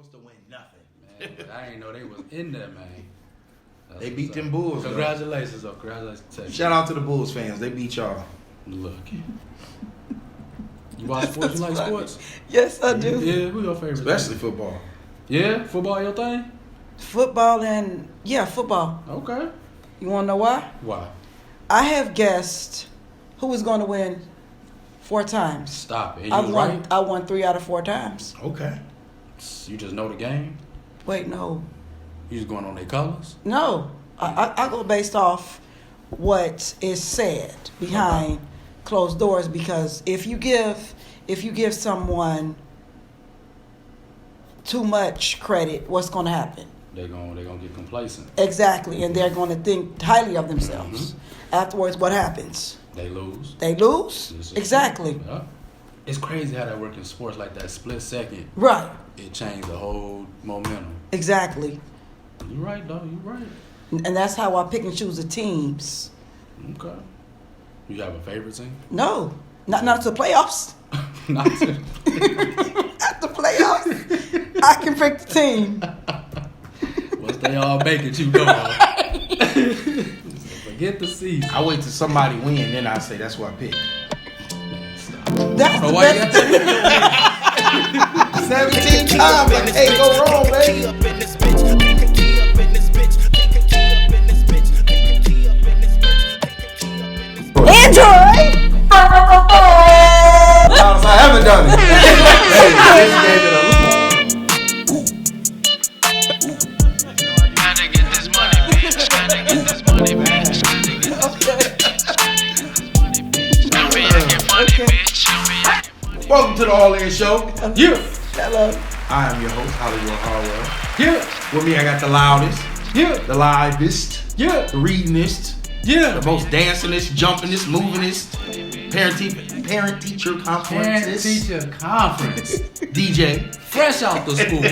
supposed to win nothing. Man, but I ain't know they was in there, man. They beat them Bulls. Congratulations, though. Congratulations. Shout out to the Bulls fans. They beat y'all. Look. You watch sports? You like sports? Yes, I do. Yeah, who your favorite? Especially football. Yeah? Football your thing? Football and, football. Okay. You want to know why? Why? I have guessed who was going to win 4 times. Stop it. I won 3 out of 4 times. Okay. You just know the game? Wait, no. You just going on their colors? No. I go based off what is said behind closed doors, because if you give someone too much credit, what's going to happen? They're gonna get complacent. Exactly, and they're going to think highly of themselves. Mm-hmm. Afterwards, what happens? They lose. They lose? Exactly. Yeah. It's crazy how that works in sports, like that split second. Right. It changed the whole momentum. Exactly. You're right, though. You're right. And that's how I pick and choose the teams. Okay. You have a favorite team? No. Not to the playoffs. Not to At the playoffs, I can pick the team. Once they all make it, you go. Forget the season. I wait till somebody win, then I say that's what I pick. That's the best. 17 times, like, hey, go wrong, baby. Android. I haven't done it. Gotta get this money, bitch. Gotta get this money, bitch. Welcome to the All In Show. Yeah. Hello. I am your host, Hollywood Harwell. Yeah. With me, I got the loudest, Yeah. the livest, Yeah. the readingest, Yeah. the most dancingest, jumpingest, movingest, parent-teacher conferences. Parent-teacher conference. DJ. Fresh out the school.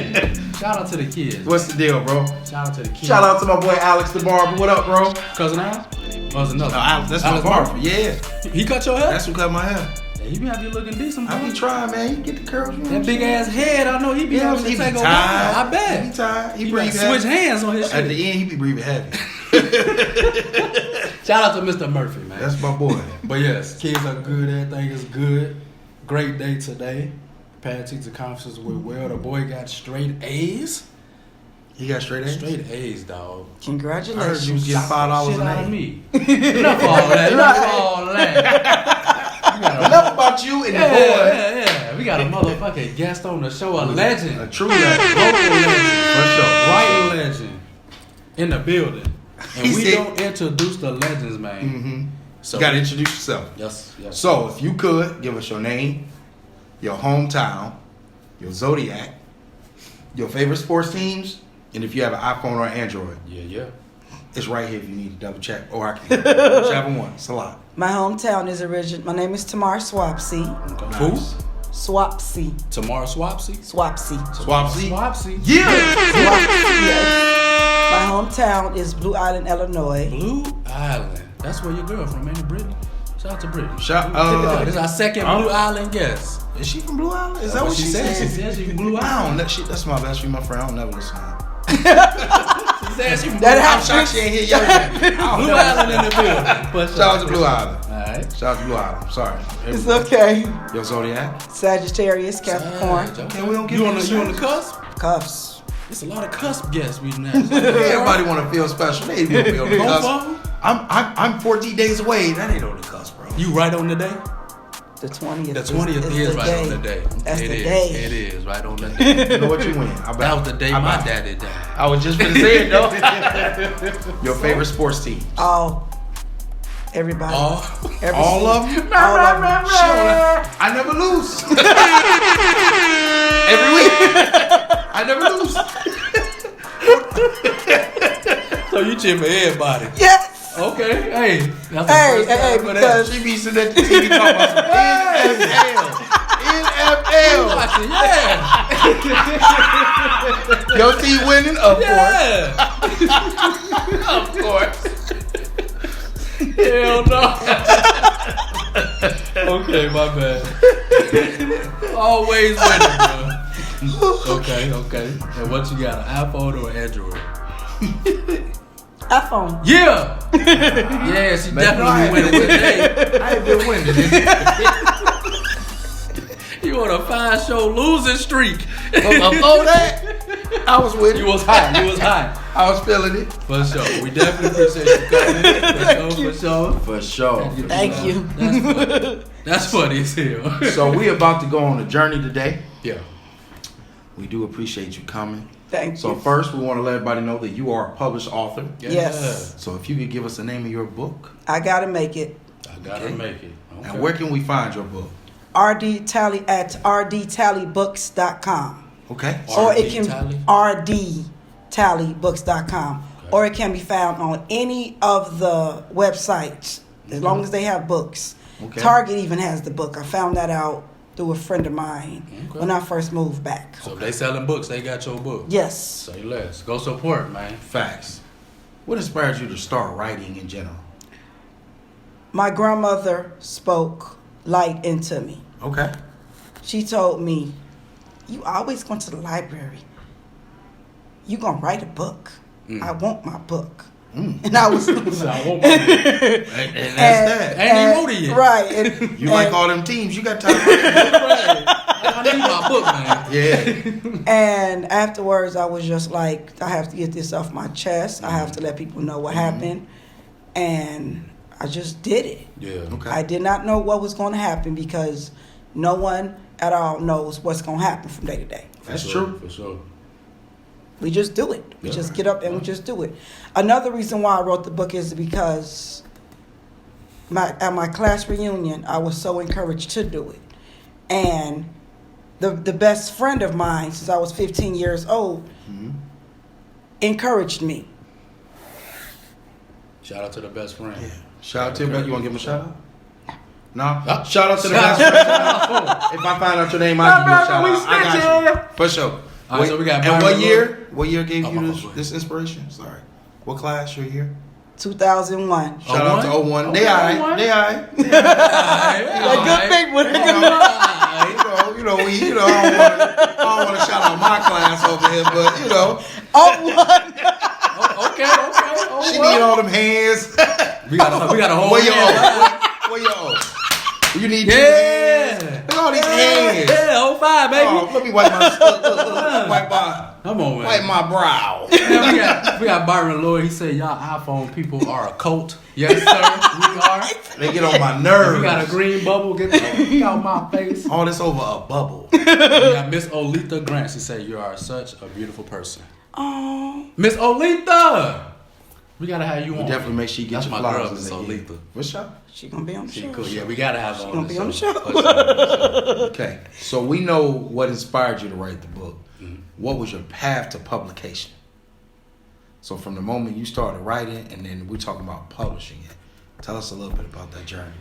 Shout out to the kids. What's the deal, bro? Shout out to the kids. Shout out to my boy Alex the Barber. What up, bro? Cousin Al? Oh, it's another. No, Alex, that's Alex my barber. Yeah. He cut your hair? That's who cut my hair. Yeah, he be out here looking decent, bro. I be trying, man. You get the curls. You know That big ass head, I know he be having to he be take a tired. while. I He bet. be tired. He He breathe switch heavy. hands on his shit. At the end, he be breathing heavy. Shout out to Mr. Murphy, man. That's my boy. But yes, kids are good. Everything is good. Great day today. Parent-teacher conferences went well. The boy got straight A's. He got straight A's? Straight A's, dog. I heard you Congratulations. was getting $5 Shit an out of A. me. Enough of all that. Enough of all that. Enough about you and the boy. Yeah. We got a motherfucking guest on the show, a legend. A true legend. Local legend. For sure. Right legend. In the building. And He we said- don't introduce the legends, man. Mm-hmm. So, You got to introduce yourself. Yes. So, if you could, give us your name, your hometown, your zodiac, your favorite sports teams, and if you have an iPhone or an Android. Yeah. It's right here if you need to double check. Or I can. Whichever one. It's a lot. My hometown is original. My name is Tamar Swapsy. Okay. Who? Swapsy. Tamar Swapsy? Swapsy. Swapsy. Swapsy. Yeah! Yes. My hometown is Blue Island, Illinois. Blue Island. That's where your girl from, ain't it, Brittany? Shout out to Brittany. This is our second Blue Island guest. Is she from Blue Island? Is that That's what she said? She said she from Blue I Island. don't know. That's my best friend, my friend. I don't never listen to her. She said she from Blue That Island. I'm shocked she ain't here yet. Blue Island in the building. Shout out to Blue Island. Alright. Shout out to Blue Island. Sorry. It's okay. Your zodiac? Sagittarius, Capricorn. Okay, we don't get you on into the cusp? Cuffs. It's a lot of cusp guests we have. Everybody want to feel special. They ain't gonna be on the Both cusp. of them? I'm 14 days away. That ain't on the cusp, bro. You right on the day? The 20th. The 20th is right on the day. That's It the is. day. It is right on the day. You know what you win. That was the day my daddy died. I was just gonna say it though. Your favorite sports team? All. Everybody. Oh. Every All of them? All of them. I never lose. Every week. I never lose. So you cheer for everybody? Yes. Okay. Hey. That's the Hey, first time hey, for that. because She be sitting at the TV talking about some NFL. Watch it, yeah. Your team winning? Of Yeah. course. Of course. Hell no. Okay, my bad. Always winning, bro. Okay. And what you got, an iPhone or an Android? iPhone. Yeah! Yeah, she definitely winning today. I ain't been winning. You on a 5-show losing streak. Before that, I was with You it. was hot. I was feeling it. For sure. We definitely appreciate you coming. For sure. For sure. Thank you. That's funny as hell. So we about to go on a journey today. Yeah. We do appreciate you coming. Thank So you. first, we want to let everybody know that you are a published author. Yes. So if you could give us the name of your book, I gotta make it. I gotta make it. Okay. and where can we find your book? RD Tally at rdtallybooks.com. Okay. Or it RD can Tally? rdtallybooks.com. Or it can be found on any of the websites as long as they have books. Okay. Target even has the book. I found that out through a friend of mine when I first moved back. So if they selling books, they got your book. Yes. Say less. Go support, man. Facts. What inspired you to start writing in general? My grandmother spoke light into me. Okay. She told me, "You always going to the library. You gonna write a book. I want my book." And I was So I want my book. And that's that. Ain't even wrote it yet. Right. You like all them teams. You got time to write a book. I need my book, man. Yeah. And afterwards, I was just like, I have to get this off my chest. I have to let people know what happened. And I just did it. Yeah. Okay. I did not know what was going to happen because no one at all knows what's going to happen from day to day. That's For sure, true. For sure. We just do it. We Yeah. just get up and we just do it. Another reason why I wrote the book is because at my class reunion, I was so encouraged to do it. And the best friend of mine, since I was 15 years old, encouraged me. Shout out to the best friend. Yeah. Shout out to him. You want to give him a shout out? No? Oh. Shout out to the best friend. If I find out your name, I'll give you a shout out. I got you. For sure. All right, so we got and what Byron year? What year gave Oh, you my this, fault. this inspiration? Sorry. What class your year? 2001. Shout out to 01. Okay, They alright. 01. They alright. Good people. You know, I don't want to shout out my class over here, but you know, Okay. she need all them hands. We got a whole Where you hand. Where you You need Yeah. two hands. Look at all these hands. Yeah, 05, baby. Oh, let me wipe my Come on, man. wipe my brow. Yeah, we got Byron Lloyd. He said, y'all iPhone people are a cult. Yes, sir. We are. They get on my nerves. We got a green bubble. Get out my face. All this over a bubble. We got Miss Olitha Grant. She said, you are such a beautiful person. Oh, Miss Olitha! We got to have you on. Definitely make sure you get That's your my flowers girl, in Miss there. Olitha. For sure. she gonna be on the She show. cool. Yeah, we got to have her gonna be on the show. For sure. Okay. So we know what inspired you to write the book. What was your path to publication? So from the moment you started writing, and then we're talking about publishing it. Tell us a little bit about that journey.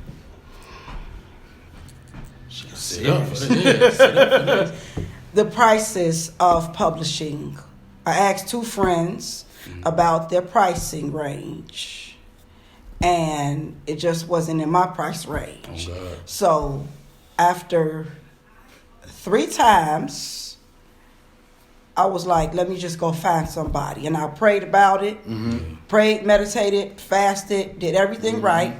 She's Sit up for serious. this. The prices of publishing. I asked two friends about their pricing range, and it just wasn't in my price range. Oh, God. So after 3 times, I was like, let me just go find somebody. And I prayed about it, prayed, meditated, fasted, did everything right,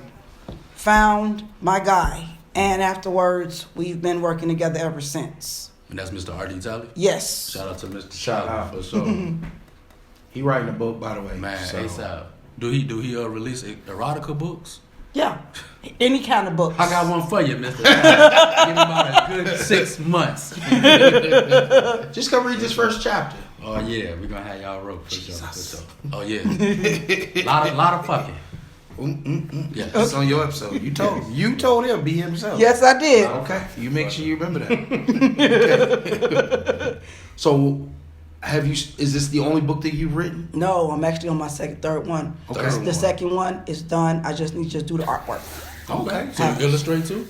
found my guy. And afterwards, we've been working together ever since. And that's Mr. R.D. Tally? Yes. Shout out to Mr. Shout Tally, out. for sure. He writing a book, by the way. Man, so. ASAP. Do he release erotica books? Yeah. Any kind of books. I got one for you, Mr. Tally. Give me about a good 6 months. Just go read this first chapter. Oh yeah, we're gonna have y'all rope for sure. Jesus. Oh yeah. lot of fucking. Yeah. It's on your episode. You told him be himself. Yes, I did. Okay. You make sure you remember that. Okay. So, is this the only book that you've written? No, I'm actually on my third one. Okay. The second one is done. I just need to do the artwork. Okay. So you illustrate too?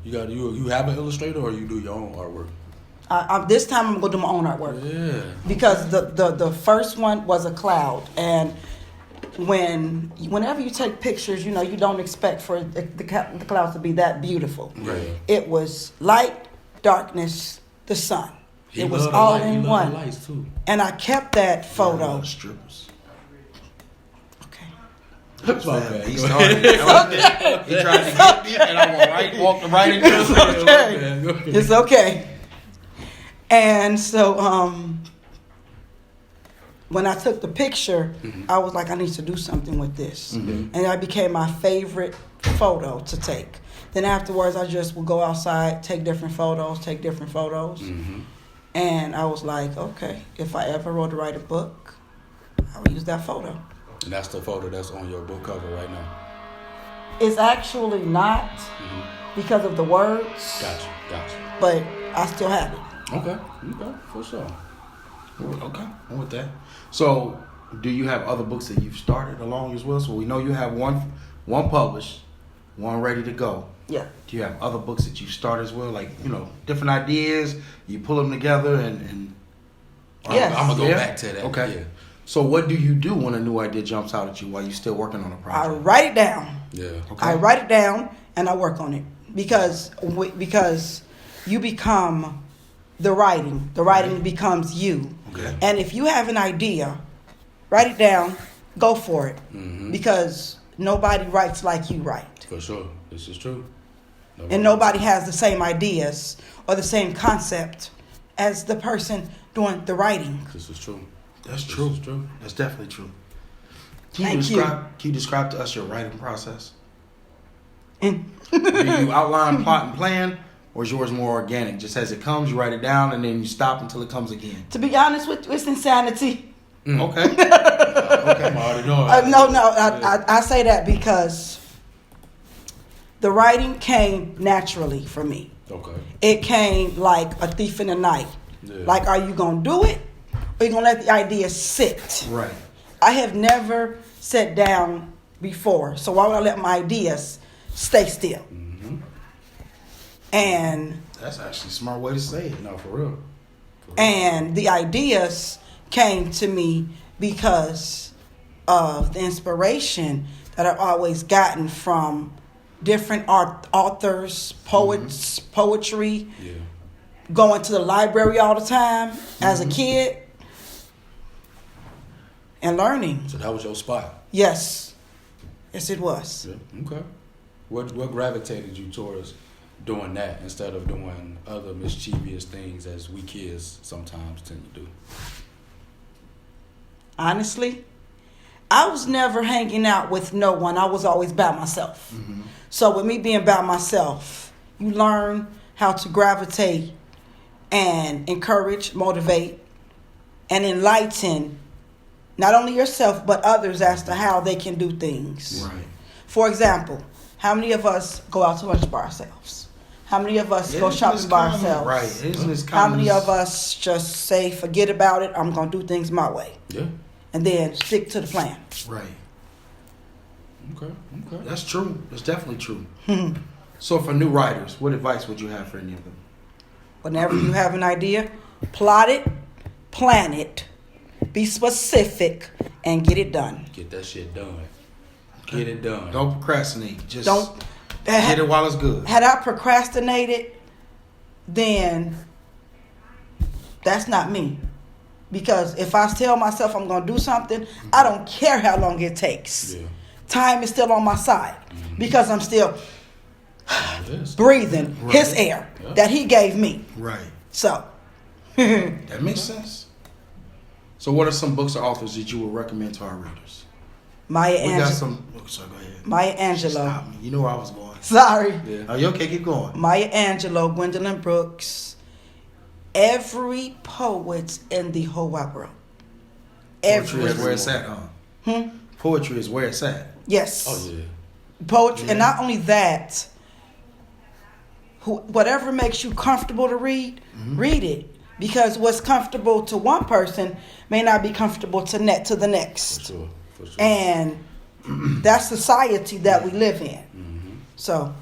You have an illustrator or you do your own artwork? This time I'm gonna do my own artwork. Yeah. Because the first one was a cloud, and whenever you take pictures, you don't expect for the clouds to be that beautiful. Right. It was light, darkness, the sun. It was all in He one. loved the lights too. And I kept that photo. Strippers. Okay. That's my bad. He Go started. ahead. He tried to get me, and I walked right into It's it. okay. It's okay. And so when I took the picture, I was like, I need to do something with this. And that became my favorite photo to take. Then afterwards, I just would go outside, take different photos. And I was like, okay, if I ever wrote to write a book, I'll use that photo. And that's the photo that's on your book cover right now. It's actually not because of the words, Gotcha. but I still have it. Okay, for sure. Okay, I'm with that. So, do you have other books that you've started along as well? So we know you have one published, one ready to go. Yeah. Do you have other books that you start as well? Like, different ideas, you pull them together and Yes. I'm gonna go Yeah? back to that. Okay. Yeah. So what do you do when a new idea jumps out at you while you're still working on a I project? write it down. Yeah. Okay. I write it down and I work on it because you become the writing. The writing becomes you. Okay. And if you have an idea, write it down, go for it. Because nobody writes like you write. For sure. This is true. And nobody has the same ideas or the same concept as the person doing the writing. This is true. That's true. This is true. That's definitely true. Thank you. Can you describe to us your writing process? And Do you outline, plot, and plan? Or is yours more organic? Just as it comes, you write it down, and then you stop until it comes again. to be honest with you, it's insanity. Okay. Okay. I'm already knowing. I say that because the writing came naturally for me. Okay. It came like a thief in the night. Yeah. Like, are you going to do it? Or are you going to let the idea sit? Right. I have never sat down before. So why would I let my ideas stay still? And That's actually a smart way to say it. No, for real. And the ideas came to me because of the inspiration that I've always gotten from different authors, poets, poetry, Yeah. going to the library all the time as a kid, and learning. So that was your spot. Yes. Yes, it was. Yeah. Okay. What gravitated you towards doing that instead of doing other mischievous things as we kids sometimes tend to do? Honestly, I was never hanging out with no one. I was always by myself. So with me being by myself, you learn how to gravitate and encourage, motivate, and enlighten not only yourself but others as to how they can do things. Right. For example, how many of us go out to lunch by ourselves? How many of us go shopping by ourselves? Right. Isn't this How common? many of us just say, forget about it, I'm going to do things my way. Yeah. And then stick to the plan. Right. Okay. That's true. That's definitely true. So for new writers, what advice would you have for any of them? Whenever you have an idea, plot it, plan it, be specific, and get it done. Get that shit done. Get it done. Don't procrastinate. Just Don't. get it while it's good. Had I procrastinated, then that's not me. Because if I tell myself I'm going to do something, I don't care how long it takes. Yeah. Time is still on my side because I'm still Yes. breathing his Right. air Yeah. that he gave me. Right. So, That makes sense. So what are some books or authors that you would recommend to our readers? Maya We got Angelou. some. Oh, sorry, go ahead. Maya Angelou. Stop me. You know where I was going. Sorry. Yeah. Are you okay? Keep going. Maya Angelou, Gwendolyn Brooks, every poet in the whole wide world. Poetry is Every. where it's at, huh? Poetry is where it's at. Yes. Oh yeah. Poetry, and Yeah. not only that, whatever makes you comfortable to read, read it. Because what's comfortable to one person may not be comfortable to the next. For sure. And that's society that we live in. So,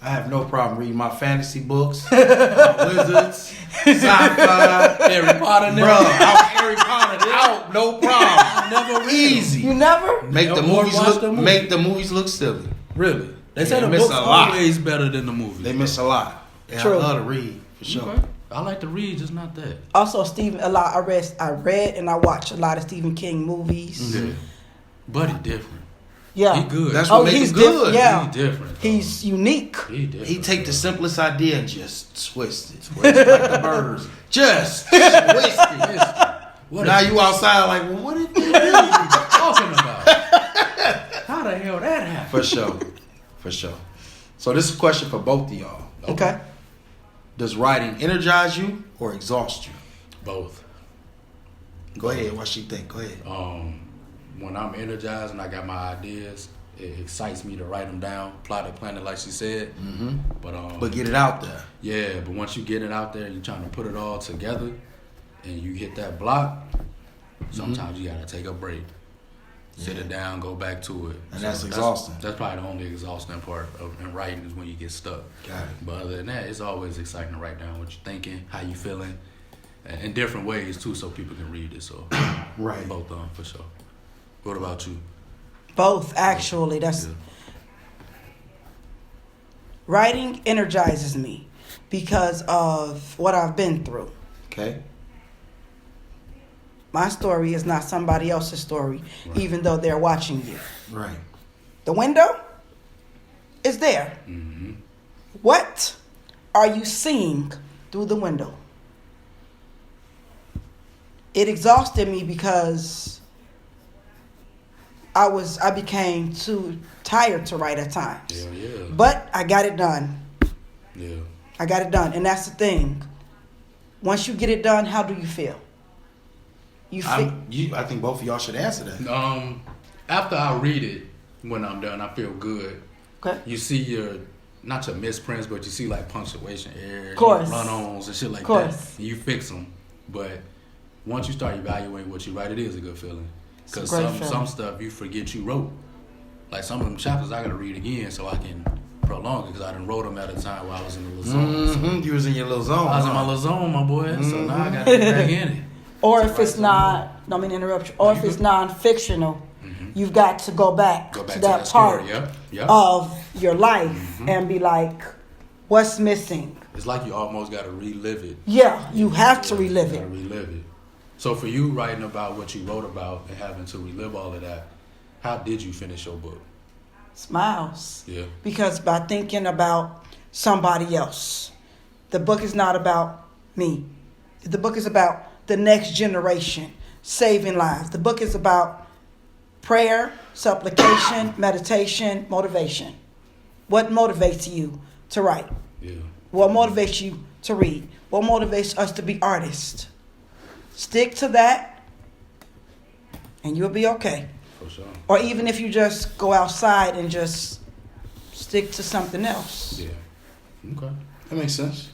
I have no problem reading my fantasy books, my wizards, sci-fi, Harry Potter. bro. Harry Potter out, no problem. Never read. Easy. you never? Make the Or movies watch look. the movie. Make the movies look silly. Really? They Yeah, say the they miss book's a lot. always better than the movie. They miss a lot. Yeah, True. I love to read for sure. Okay. I like to read, just not that. Also, I read and I watched a lot of Stephen King movies. Yeah. But he different. Yeah. He good. That's what makes he's him good. different. Yeah. He different. He's unique. He different. He take the simplest idea and just twist it. Like the birds. Just twist it. What Now is you outside like, well, what did they do? talking about? How the hell that happened? For sure. For sure. So this is a question for both of y'all. Okay. Does writing energize you or exhaust you? Both. Go ahead. What she think? Go ahead. When I'm energized and I got my ideas, it excites me to write them down, plot it, plan it like she said. Mm-hmm. But get it out there. yeah, but once you get it out there, you're trying to put it all together, and you hit that block. Sometimes you gotta take a break, sit it down, go back to it, And that's exhausting. That's probably the only exhausting part in writing is when you get stuck. Got it. But other than that, it's always exciting to write down what you're thinking, how you feeling, and in different ways too, so people can read it. So Right. both of them for sure. What about you? Both, actually. That's Yeah. Writing energizes me because of what I've been through. Okay. My story is not somebody else's story, Right. even though they're watching you. Right. The window is there. Mm-hmm. What are you seeing through the window? It exhausted me because I became too tired to write at times. Yeah, yeah. But I got it done. Yeah. I got it done. And that's the thing. Once you get it done, how do you feel? You feel I think both of y'all should answer that. After I read it, when I'm done, I feel good. okay. You see not your misprints, but you see like punctuation errors, Course. run-ons and shit like Course. that. And you fix them. But once you start evaluating what you write, it is a good feeling. Because It's a great feeling. some stuff you forget you wrote. Like some of them chapters I gotta read again so I can prolong it because I done wrote them at a time while I was in the little zone. So Mm-hmm. You was in your little zone. I was in my little zone, my boy. So now I gotta get back in it. Or if it's not, don't mean to interrupt you, or if it's non-fictional, you've got to go back, Go back to to that that part story. Yep. of your life and be like, what's missing? It's like you almost gotta relive it. Yeah, you have to relive You it. gotta relive it. So for you writing about what you wrote about and having to relive all of that, how did you finish your book? Smiles. Yeah. Because by thinking about somebody else, the book is not about me. The book is about the next generation, saving lives. The book is about prayer, supplication, meditation, motivation. What motivates you to write? Yeah. What motivates you to read? What motivates us to be artists? Stick to that and you'll be okay. For sure. Or even if you just go outside and just stick to something else. Yeah. Okay. That makes sense.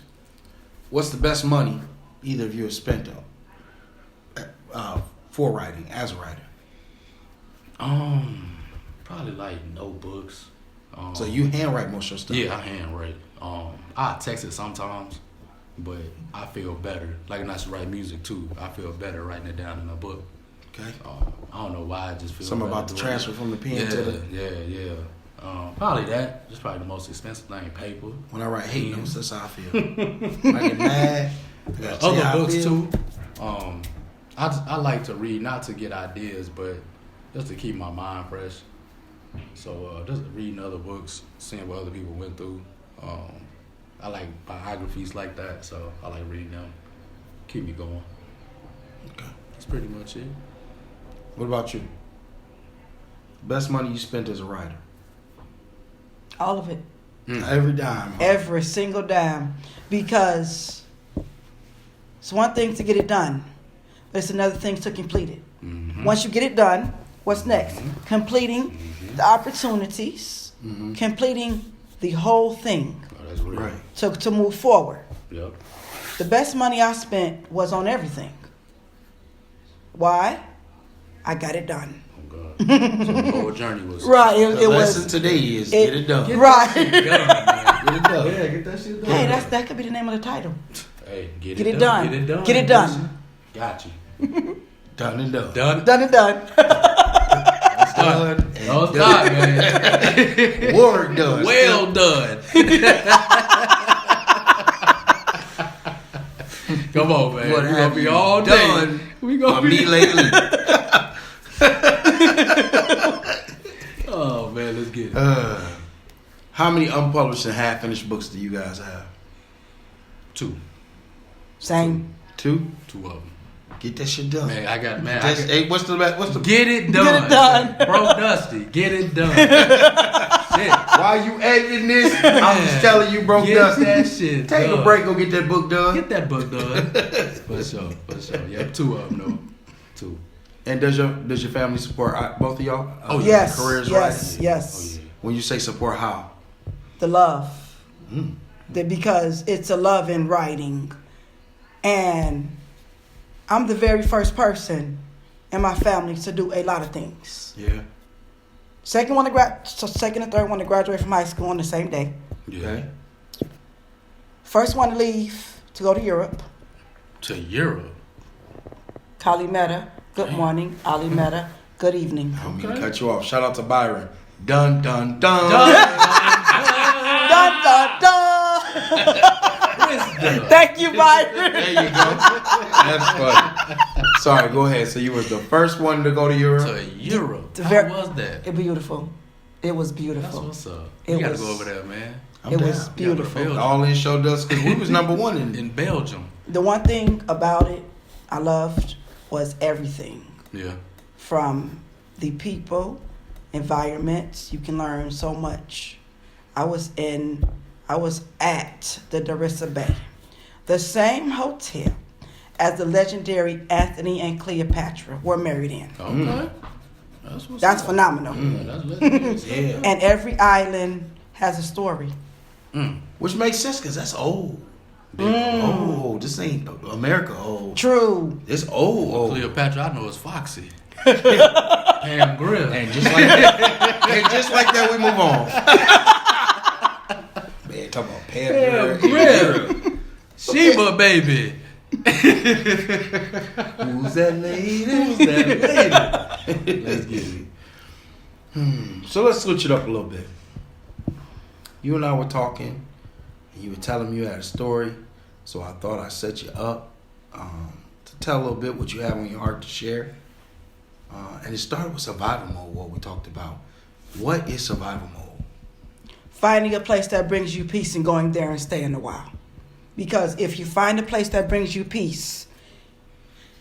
What's the best money either of you have spent for writing, as a writer? Probably like notebooks. So you handwrite most of your stuff? Yeah, I handwrite. I text it sometimes, but I feel better. Like when I write music too, I feel better writing it down in a book. Okay. I don't know why, I just feel Something better about the doing transfer it. from the pen Yeah, to the... yeah. Probably that. Just probably the most expensive thing, paper. When I write hate notes, that's how I feel. When I get mad, I gotta tell you how Other I books feel. too. I like to read, not to get ideas, but just to keep my mind fresh. So just reading other books, seeing what other people went through. I like biographies like that, so I like reading them. Keep me going. Okay. That's pretty much it. What about you? Best money you spent as a writer? All of it. Every dime. Huh? Every single dime. Because it's one thing to get it done, but it's another thing to complete it. Mm-hmm. Once you get it done, what's next? Completing the opportunities, completing the whole thing Oh, that's real. Right. to move forward. Yep. The best money I spent was on everything. Why? I got it done. Oh God. So the whole journey was Right. The It lesson was today is get it done. right. Get it done, man. Get it done. Yeah, get that shit done. Hey, that could be the name of the title. Hey, Get it done. Get it done. Get it done. Got you. Done and done. Done. Done and done. Done and Don't done. stop, man. Work done. Well done. Come on, man. What We have gonna be you all done day. We gonna for be me lately? Oh man, let's get it. How many unpublished and half-finished books do you guys have? 2 Same. 2? 2 of them. Get that shit done. Man, I got man. Hey, what's the Get it done. Get it done. Bro Dusty, get it done. Shit. While you editing this, I'm just telling you, bro, Get Dusty. that shit Take done. a break, go get that book done. Get that book done. For sure. Yeah, 2 of them though. 2. And does your family support both of y'all? Oh, Yes. Careers, Yes. right? Yes. Oh yeah. When you say support, how? The love. Because it's a love in writing. And I'm the very first person in my family to do a lot of things. Yeah. Second and third one to graduate from high school on the same day. Yeah. Okay. First one to leave to go to Europe. To Europe. Kali Meta, good morning. Ali Meta, good evening. I don't mean to cut you off. Shout out to Byron. Dun, dun, dun. Dun, dun, dun. Thank you, Byron. There you go. That's funny. Sorry, go ahead. So you was the first one to go to Europe? To Europe. The How ver- was that? It beautiful. It was That's beautiful. what's up. It We gotta was- go over there, man. I'm It down. was beautiful. Belgium. All in showed us because we was number one in In Belgium. The one thing about it I loved was everything. Yeah. From the people, environments, you can learn so much. I was at the Darissa Bay, the same hotel as the legendary Anthony and Cleopatra were married in. Okay. That's That's phenomenal. Yeah, that's legendary. Yeah. And every island has a story. Which makes sense because that's old. Oh, this ain't America old. True. It's old. Cleopatra, I know it's Foxy. Pam Grill. And just like that, we move on. Man, talking about Pam Grill. Sheba, baby. Who's that lady? Let's get it. So let's switch it up a little bit. You and I were talking, and you were telling me you had a story, so I thought I'd set you up to tell a little bit what you have on your heart to share. And it started with survival mode, what we talked about. What is survival mode? Finding a place that brings you peace and going there and staying a while. Because if you find a place that brings you peace,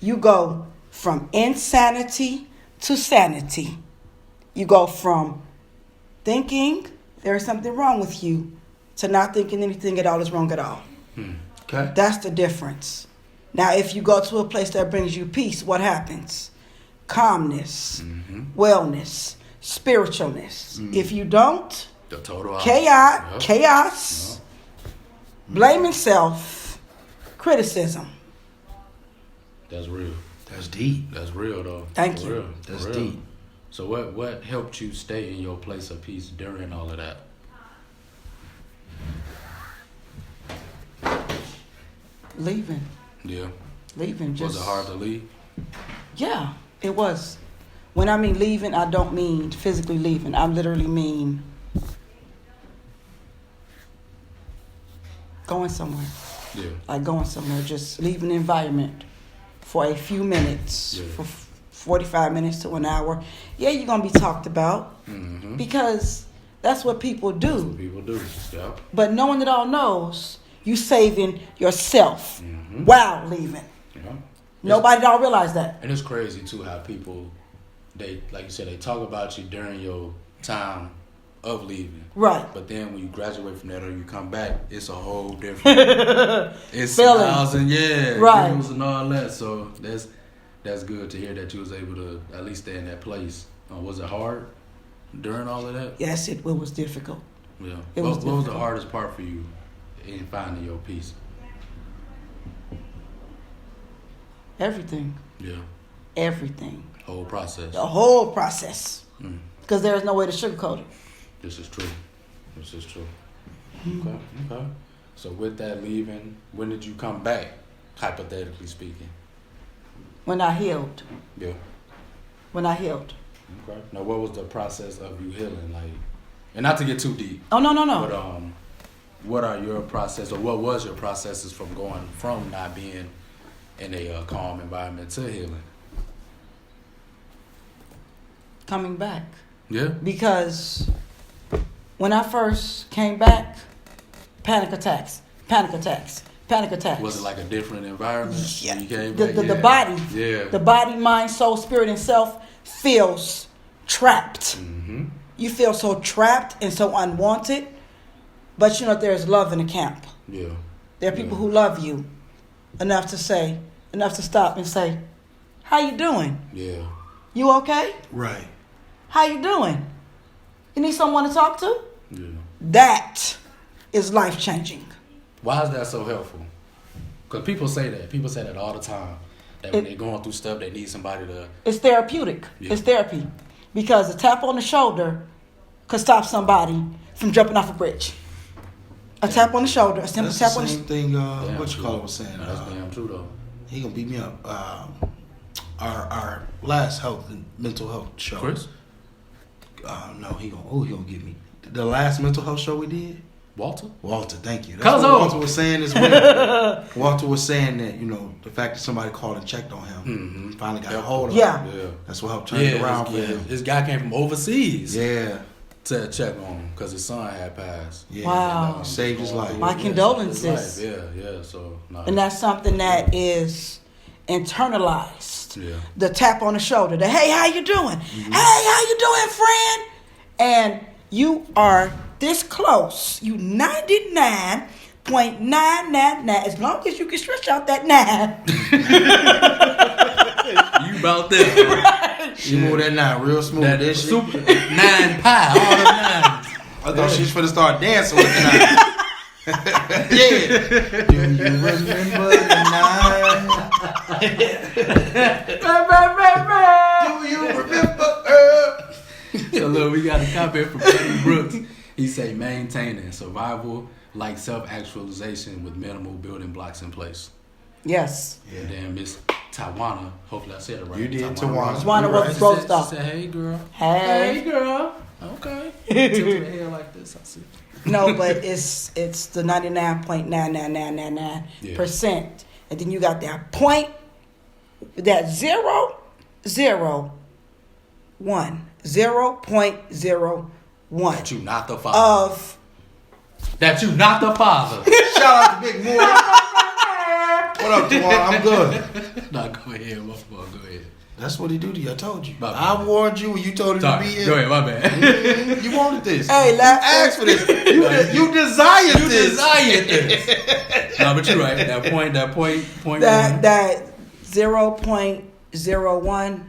you go from insanity to sanity. You go from thinking there is something wrong with you to not thinking anything at all is wrong at all. Okay. That's the difference. Now, if you go to a place that brings you peace, what happens? Calmness, wellness, spiritualness. If you don't, The total chaos, blaming self, criticism. That's real. That's deep. That's real though. Thank For you. real. That's For real. deep. So what helped you stay in your place of peace during all of that? Leaving. Yeah. Just Was it hard to leave? Yeah, it was. When I mean leaving, I don't mean physically leaving. I literally mean going somewhere. Yeah. Like going somewhere, just leaving the environment for a few minutes, Yeah. for 45 minutes to an hour. Yeah, you're going to be talked about because that's what people That's do. what people do. Yeah. But no one at all knows you saving yourself while leaving. Yeah. Nobody at all realize that. And it's crazy too how people, they like you said, they talk about you during your time of leaving. Right. But then when you graduate from that or you come back, it's a whole different. It's Feeling. smiles and Right. giggles and all that. So that's good to hear that you was able to at least stay in that place. Was it hard during all of that? Yes, it was difficult. Yeah. It What was was the difficult. hardest part for you in finding your peace? Everything. Yeah. Everything. Whole process. The whole process. Mm. Because there's no way to sugarcoat it. This is true. This is true. Okay. So with that leaving, when did you come back, hypothetically speaking? When I healed. Yeah. Okay. Now, what was the process of you healing? Like, and not to get too deep, Oh, no. but what are your process, or what was your processes from going from not being in a calm environment to healing. Coming back. Yeah. Because when I first came back, panic attacks. Was it like a different environment when you came The, back? the body, Yeah. the body, mind, soul, spirit, and self feels trapped. Mm-hmm. You feel so trapped and so unwanted. But you know there's love in the camp. Yeah. There are people who love you enough to stop and say, "How you doing? Yeah. You okay? Right. How you doing? You need someone to talk to?" Yeah. That is life changing. Why is that so helpful? Because people say that. People say that all the time. That when they're going through stuff, they need somebody to... It's therapeutic. Yeah. It's therapy. Because a tap on the shoulder could stop somebody from jumping off a bridge. A tap on the shoulder, a simple That's tap the on the same thing. Damn What you true. call it was saying. No, that's damn true, though. He gonna beat me up. Our last health and mental health show. Chris? No, he gonna get me. The last mental health show we did. Walter? Walter, thank you. That's Cuz what of- Walter was saying as well. Walter was saying that, the fact that somebody called and checked on him, Mm-hmm. finally got a hold of Yeah. him. Yeah. That's what helped turn it around for him. This guy came from overseas Yeah, to check on him because his son had passed. yeah. Wow. Saved his life. My Yeah, condolences. saved his life. Yeah. So, nah. And that's something that is internalized. Yeah. The tap on the shoulder, the "Hey, how you doing? Mm-hmm. Hey, how you doing, friend?" And you are this close. You 99.999. As long as you can stretch out that 9. You about that. She moved that 9 real smooth. That didn't she? super 9 pi, all the 9s. I thought she was finna start dancing with the 9. Yeah. Do you remember the 9? Do you remember? So look, we got a comment from Freddie Brooks. He say maintaining survival like self-actualization with minimal building blocks in place. Yes. And then Miss Tawana, hopefully I said it right. You did, Tawana. Tawana. Tawana You was right. She broke said, stuff. she said, "Hey girl, Hey. girl, okay." Tilted the head like this. I see. No, but it's the 99.99999%, and then you got that point, that 0.01. That you not the father. Of That you not the father. Shout out to Big Moore. What up, Tawana? I'm good. No, go ahead, my fault. Go ahead. That's what he do to you. I told you. My bad. I warned you when you told him Sorry. to be here. Go ahead, my bad. You wanted this. Hey, you laugh- asked for this. You desired You this. desired this. No, but you're right. That point that one. that 0.01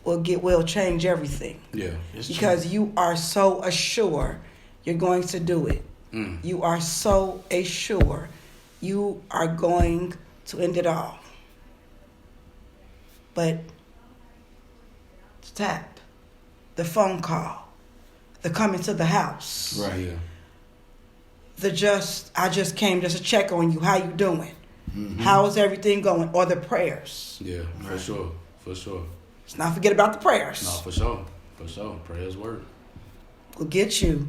will change everything, Yeah. because you are so assured you're going to do it. You are so assured you are going to end it all. But the tap, the phone call, the coming to the house, Right. Yeah. I just came just to check on you. How you doing? How is everything going? Or the prayers. Yeah, for sure. For sure. Let's not forget about the prayers. No, for sure. For sure. Prayers work. Will get you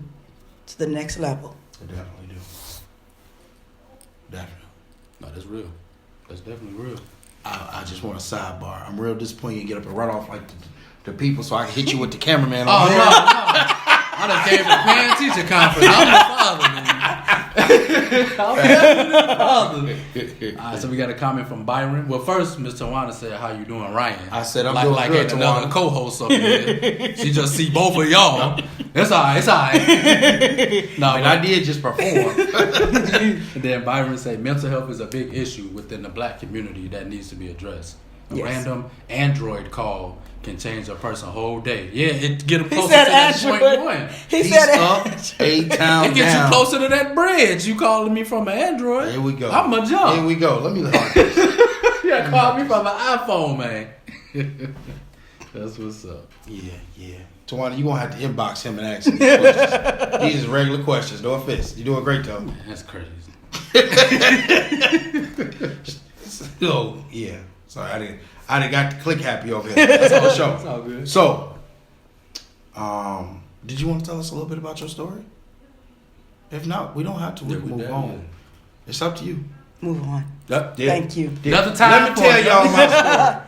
to the next level. I definitely do. Definitely. No, that's real. That's definitely real. I just want a sidebar. I'm real disappointed you get up and run off like the people so I can hit you with the cameraman Oh, on no, here. no. I done came to the parent teacher conference. I'm the father, man. I'm definitely the father. All right, so we got a comment from Byron. Well, first, Miss Tawana said, "How you doing, Ryan?" I said, "I'm like, doing like good, ain't another Tawana." co-host up here. She just see both of y'all. It's all right. It's all right. No, And I did just perform. And then Byron said, mental health is a big issue within the black community that needs to be addressed. A Yes. random Android call can change a person's whole day. Yeah, it get them He closer said to that Android. point one. He He's said up, A-Town It gets down. you closer to that bridge. You calling me from an Android? Here we go. I'm a jump. Here we go. Let me look. Yeah, call me from an iPhone, man. That's what's up. Yeah. Tawana, you're going to have to inbox him and ask him these questions. These is regular questions. No offense. You're doing great, though. That's crazy. Oh, yeah. Sorry, I didn't got the click happy over here. That's all the show. It's all good. So, did you want to tell us a little bit about your story? If not, we don't have to. We Yeah, can we move did, on. yeah. It's up to you. Move on. Yeah. Thank you. Another time Let me for tell it. y'all my story.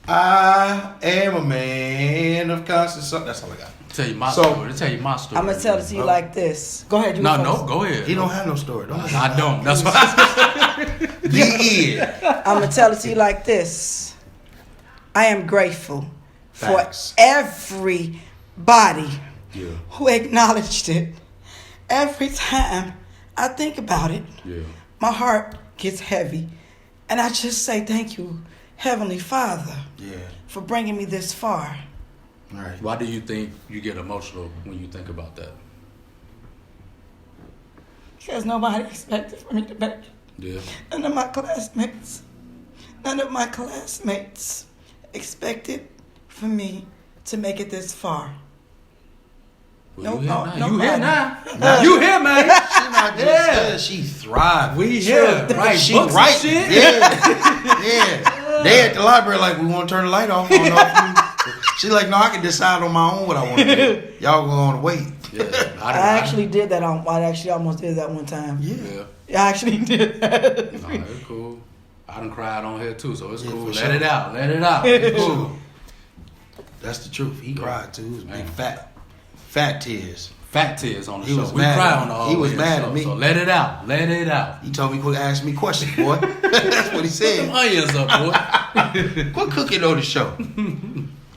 I am a man of constant. That's all I got. Tell you my So- story. Tell you my story. I'm gonna tell it to you like this. Go ahead. You No, go no, first. go ahead. He don't have no story. Don't I don't. That's why. The end. I'm gonna tell it to you like this. I am grateful Facts. for everybody Yeah. who acknowledged it. Every time I think about it, Yeah. my heart gets heavy, and I just say thank you, Heavenly Father, Yeah. for bringing me this far. Right. Why do you think you get emotional when you think about that? Because nobody expected for me to make it. Yeah. None of my classmates expected for me to make it this far. Well, No, you no, here now. no You here problem. now. You here, man. She not just Yeah. there, she thriving. We here. Right. She Books and right. shit. Yeah. Yeah. They at the library like, we want to turn the light off. I don't know if you... She like, no, I can decide on my own what I want to do. Y'all going to wait. Yeah. I actually did that. I actually almost did that one time. Yeah. I actually did that. Nah, it's cool. I done cried on here too, so it's Yeah, cool. for Let sure. it out. Let it out. It's cool. That's the truth. He cried too. It was big Man. fat tears. Fat tears on the He show. was We mad cry at on me. the He was All mad show, at me. So let it out. Let it out. He told me, quit asking me questions, boy. That's what he Put them said. onions up, boy. Quit cooking on the show.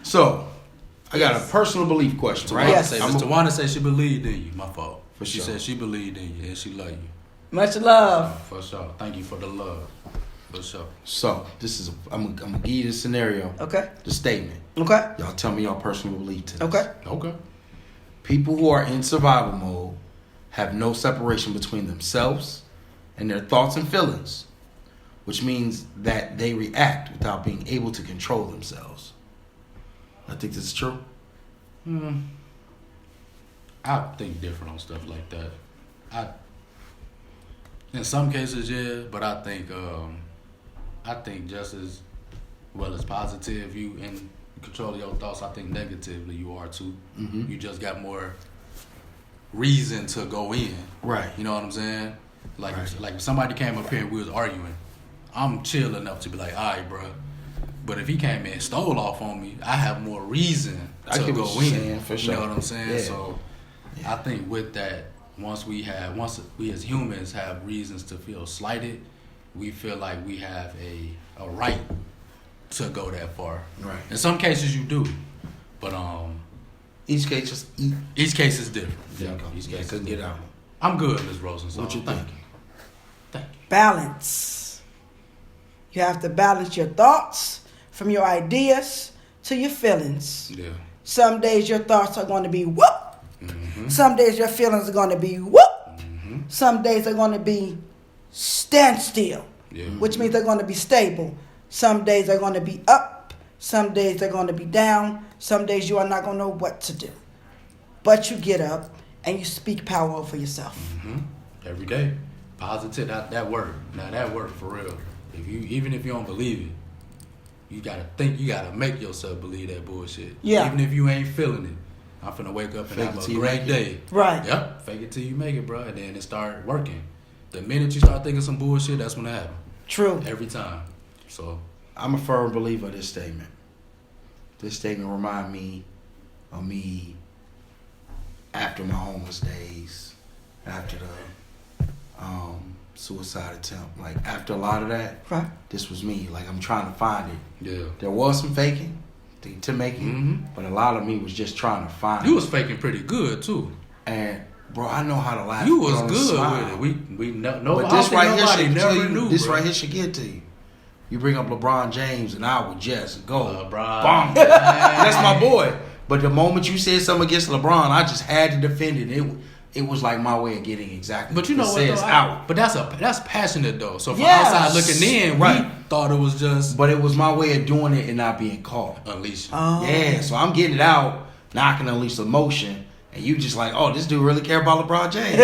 So, I got a personal belief question, right? Yes. Say, I'm Miss a- Tawana said she believed in you. My fault. For She sure. said she believed in you and she love you. Much love. For sure. Thank you for the love. For sure. So, this is, I'm going to give you the scenario, Okay. the statement. Okay. Y'all tell me your personal belief to this. Okay. Okay. People who are in survival mode have no separation between themselves and their thoughts and feelings, which means that they react without being able to control themselves. I think this is true. I think different on stuff like that. In some cases, yeah, but I think just as well as positive, you in control of your thoughts. I think negatively you are too. Mm-hmm. You just got more reason to go in. Right. You know what I'm saying? Like, Right. like if somebody came up here and we was arguing, I'm chill enough to be like, all right, bro. But if he came in and stole off on me, I have more reason I to get go what you're in. saying, for You sure. know what I'm saying? Yeah. So I think with that, once we as humans have reasons to feel slighted, we feel like we have a right to go that far. Right. In some cases you do, but Each case just eat. each case is different. Yeah, Each yeah, case couldn't is get different. out. I'm good, Ms. Rosen. What you thank think? you. Thank you. Balance. You have to balance your thoughts from your ideas to your feelings. Yeah. Some days your thoughts are going to be whoop. Mm-hmm. Some days your feelings are going to be whoop. Some days they're going to be standstill, Yeah. which means they're going to be stable. Some days they're going to be up. Some days they're going to be down. Some days you are not going to know what to do. But you get up and you speak power over yourself. Every day. Positive, that work. Now that work for real. Even if you don't believe it, you gotta think, you gotta make yourself believe that bullshit. Yeah. Even if you ain't feeling it. I'm finna wake up and Fake it have till a you great make day. Right. Yep. Fake it till you make it, bro. And then it start working. The minute you start thinking some bullshit, that's when it happens. True. Every time. So I'm a firm believer of this statement. This statement remind me of me after my homeless days, after the suicide attempt. Like after a lot of that, Right. this was me. Like I'm trying to find it. yeah. There was some faking to make it, Mhm. but a lot of me was just trying to find You it. was faking pretty good too. And bro, I know how to laugh. You put was on a good smile. with it. We no, But this right here nobody should never tell you. knew. This bro. right here should get to you. You bring up LeBron James, and I would just go. LeBron. Bomb. That's my boy. But the moment you said something against LeBron, I just had to defend it. It was like my way of getting exactly. But you know it what? says Though, out. But that's passionate though. So from Yes. outside looking in, Right. we thought it was just But it was my way of doing it and not being caught. unleashing. Yeah, so I'm getting it out. Now I can unleash emotion. And you just like, oh, this dude really care about LeBron James.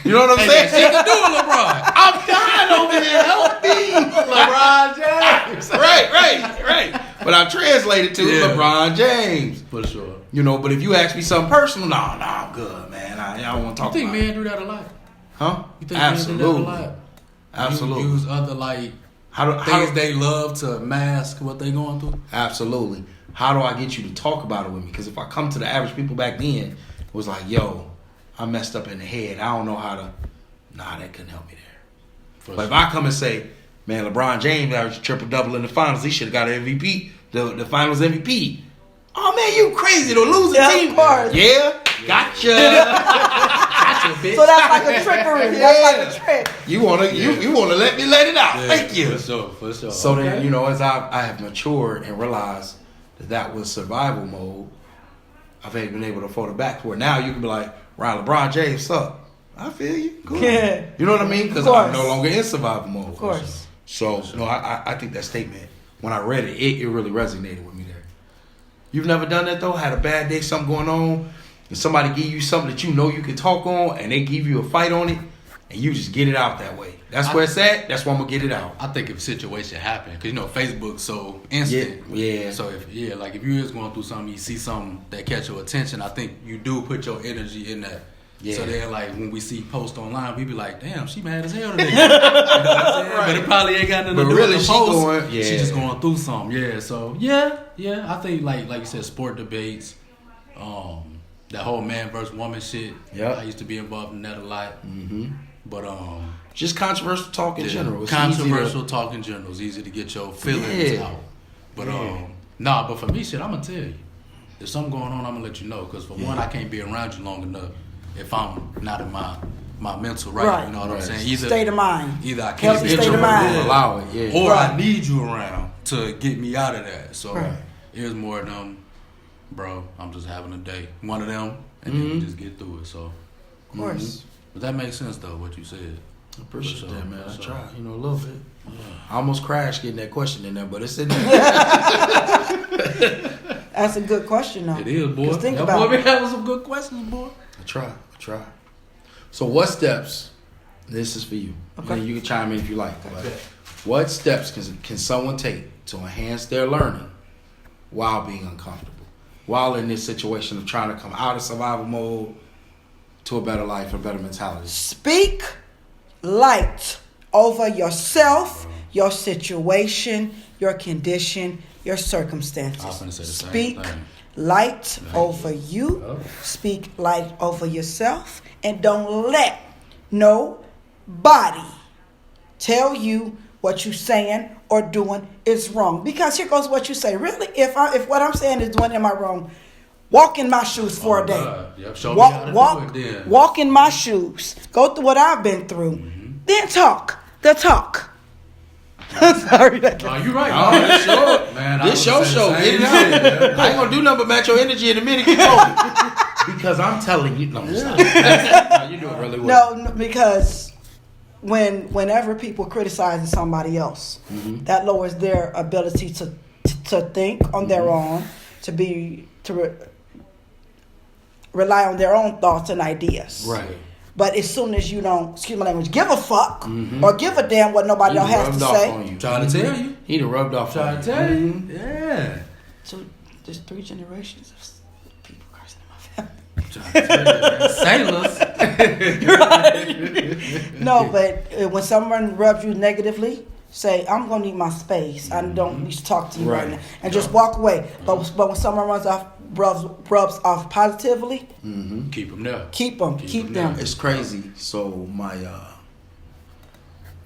You know what I'm Ain't that saying? shit to do with LeBron. I'm dying over here. Help me. LeBron James. right. But I translated to Yeah. LeBron James. For sure. You know, but if you ask me something personal, nah, I'm good, man. I don't want to You talk think about men it. do that a lot? Huh? You think men do that a Absolutely. lot? Absolutely. Use other things they love to mask what they going through. Absolutely. How do I get you to talk about it with me? Because if I come to the average people back then, it was like, yo, I messed up in the head. I don't know how to. Nah, that couldn't help me there. But if I come and say, man, LeBron James averaged triple-double in the finals, he should have got an MVP, the finals MVP. Oh, man, you crazy. The losing team. Of course. Yeah, gotcha. Gotcha, bitch. So that's like a trickery. That's like a trick. You wanna let me let it out. Yeah, Thank you. For sure. So then, as I have matured and realized that was survival mode, I've been able to afford it back to where now you can be like, right, LeBron James, what's up? I feel you. Cool. Yeah. You know what I mean? Because I'm no longer in survival mode. Of course. So, no, I think that statement, when I read it, it really resonated with me there. You've never done that, though? Had a bad day, something going on, and somebody give you something that you know you can talk on, and they give you a fight on it, and you just get it out that way. That's where it's at. That's why I'm going to get it out. I think if a situation happened, because, Facebook's so instant. Yeah. So, if you is going through something, you see something that catch your attention, I think you do put your energy in that. Yeah. So then, when we see posts online, we be like, "Damn, she mad as hell today." You know what I'm saying? Right. But it probably ain't got nothing to do with the post. She just going through something. Yeah. So yeah. I think like you said, sport debates, that whole man versus woman shit. Yeah. I used to be involved in that a lot. Mm-hmm. But just controversial talk in general. It's controversial talk in general is easy to get your feelings out. But but for me, shit, I'm gonna tell you. There's something going on, I'm gonna let you know. Because for one, I can't be around you long enough if I'm not in my mental right. You know what I'm saying? State of mind. Either I can't be state of mind. Allow it, or I need you around to get me out of that. So it was more of them, bro, I'm just having a day. One of them, and then we just get through it. So of course. But that makes sense though, what you said. I appreciate that, man. I tried, a little bit. Yeah. I almost crashed getting that question in there, but it's in there. That's a good question, though. It is, boy. Think about boy, we having some good questions, boy. I try. So what steps, this is for you. Okay. You can chime in if you like. Okay. What steps can someone take to enhance their learning while being uncomfortable? While in this situation of trying to come out of survival mode to a better life, a better mentality? Speak light over yourself, your situation, your condition, your circumstances. I was gonna say the same Speak thing. light over you. Oh. Speak light over yourself. And don't let nobody tell you what you're saying or doing is wrong. Because here goes what you say. Really, if what I'm saying is doing, am I wrong? Walk in my shoes for a day. Yep. Show me how to do it then. Walk in my shoes. Go through what I've been through. Mm-hmm. Then talk the talk. I'm sorry. No, you're right. Oh, that's your, man, this your show. Get it out. I ain't gonna do nothing but match your energy in a minute. Keep going. Because I'm telling you. No, you do it really well. No, because whenever people criticize somebody else, that lowers their ability to think on their own, to rely on their own thoughts and ideas. Right. But as soon as you don't, excuse my language, give a fuck or give a a damn what nobody else has to say. Trying to tell you. He done rubbed off on you. Trying to tell you. Yeah. So there's 3 generations of people cursing in my family. Sailors. Right. No, but when someone rubs you negatively, say, I'm going to need my space. I don't need to talk to you right now. And just walk away. But when someone rubs off positively, keep them there. Keep them. It's crazy. So my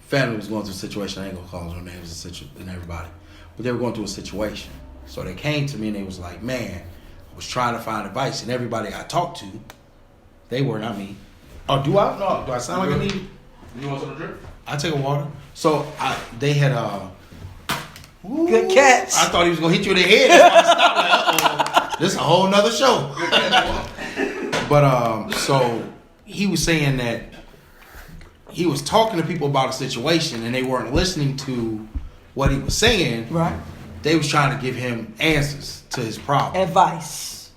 family was going through a situation. I ain't going to call them names and everybody. But they were going through a situation. So they came to me and they was like, man, I was trying to find advice. And everybody I talked to, they were, not me. Oh, do I? No. Do I sound like I need it? You want some drink? I take a water. So they had good catch. I thought he was gonna hit you in the head. That's why I stopped. Like, uh-oh, this is a whole nother show. But so he was saying that he was talking to people about a situation and they weren't listening to what he was saying. Right. They was trying to give him answers to his problem. Advice.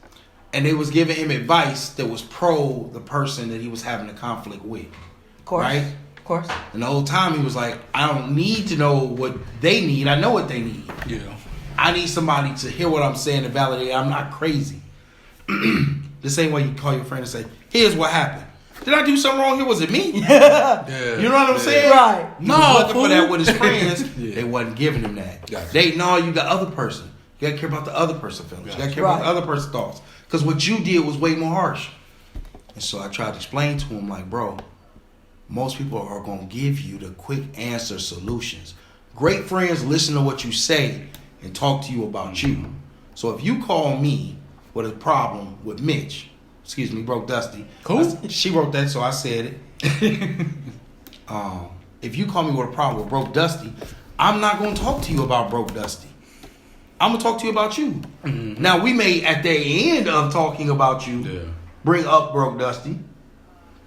And they was giving him advice that was pro the person that he was having a conflict with. Of course. Right? Of course. And the whole time he was like, I don't need to know what they need. I know what they need. Yeah. I need somebody to hear what I'm saying and validate it. I'm not crazy. The same way you call your friend and say, here's what happened. Did I do something wrong here? Was it me? Yeah. You know what I'm saying? Right. He was looking for that with his friends. Yeah. They wasn't giving him that. Gotcha. You the other person. You gotta care about the other person's feelings. You gotta care about Right. the other person's thoughts. Because what you did was way more harsh. And so I tried to explain to him, like, bro, most people are gonna give you the quick answer solutions. Great friends listen to what you say and talk to you about you. So if you call me with a problem with Mitch, excuse me, Broke Dusty. Cool. She wrote that, so I said it. If you call me with a problem with Broke Dusty, I'm not going to talk to you about Broke Dusty. I'm going to talk to you about you. Mm-hmm. Now, we may, at the end of talking about you, bring up Broke Dusty,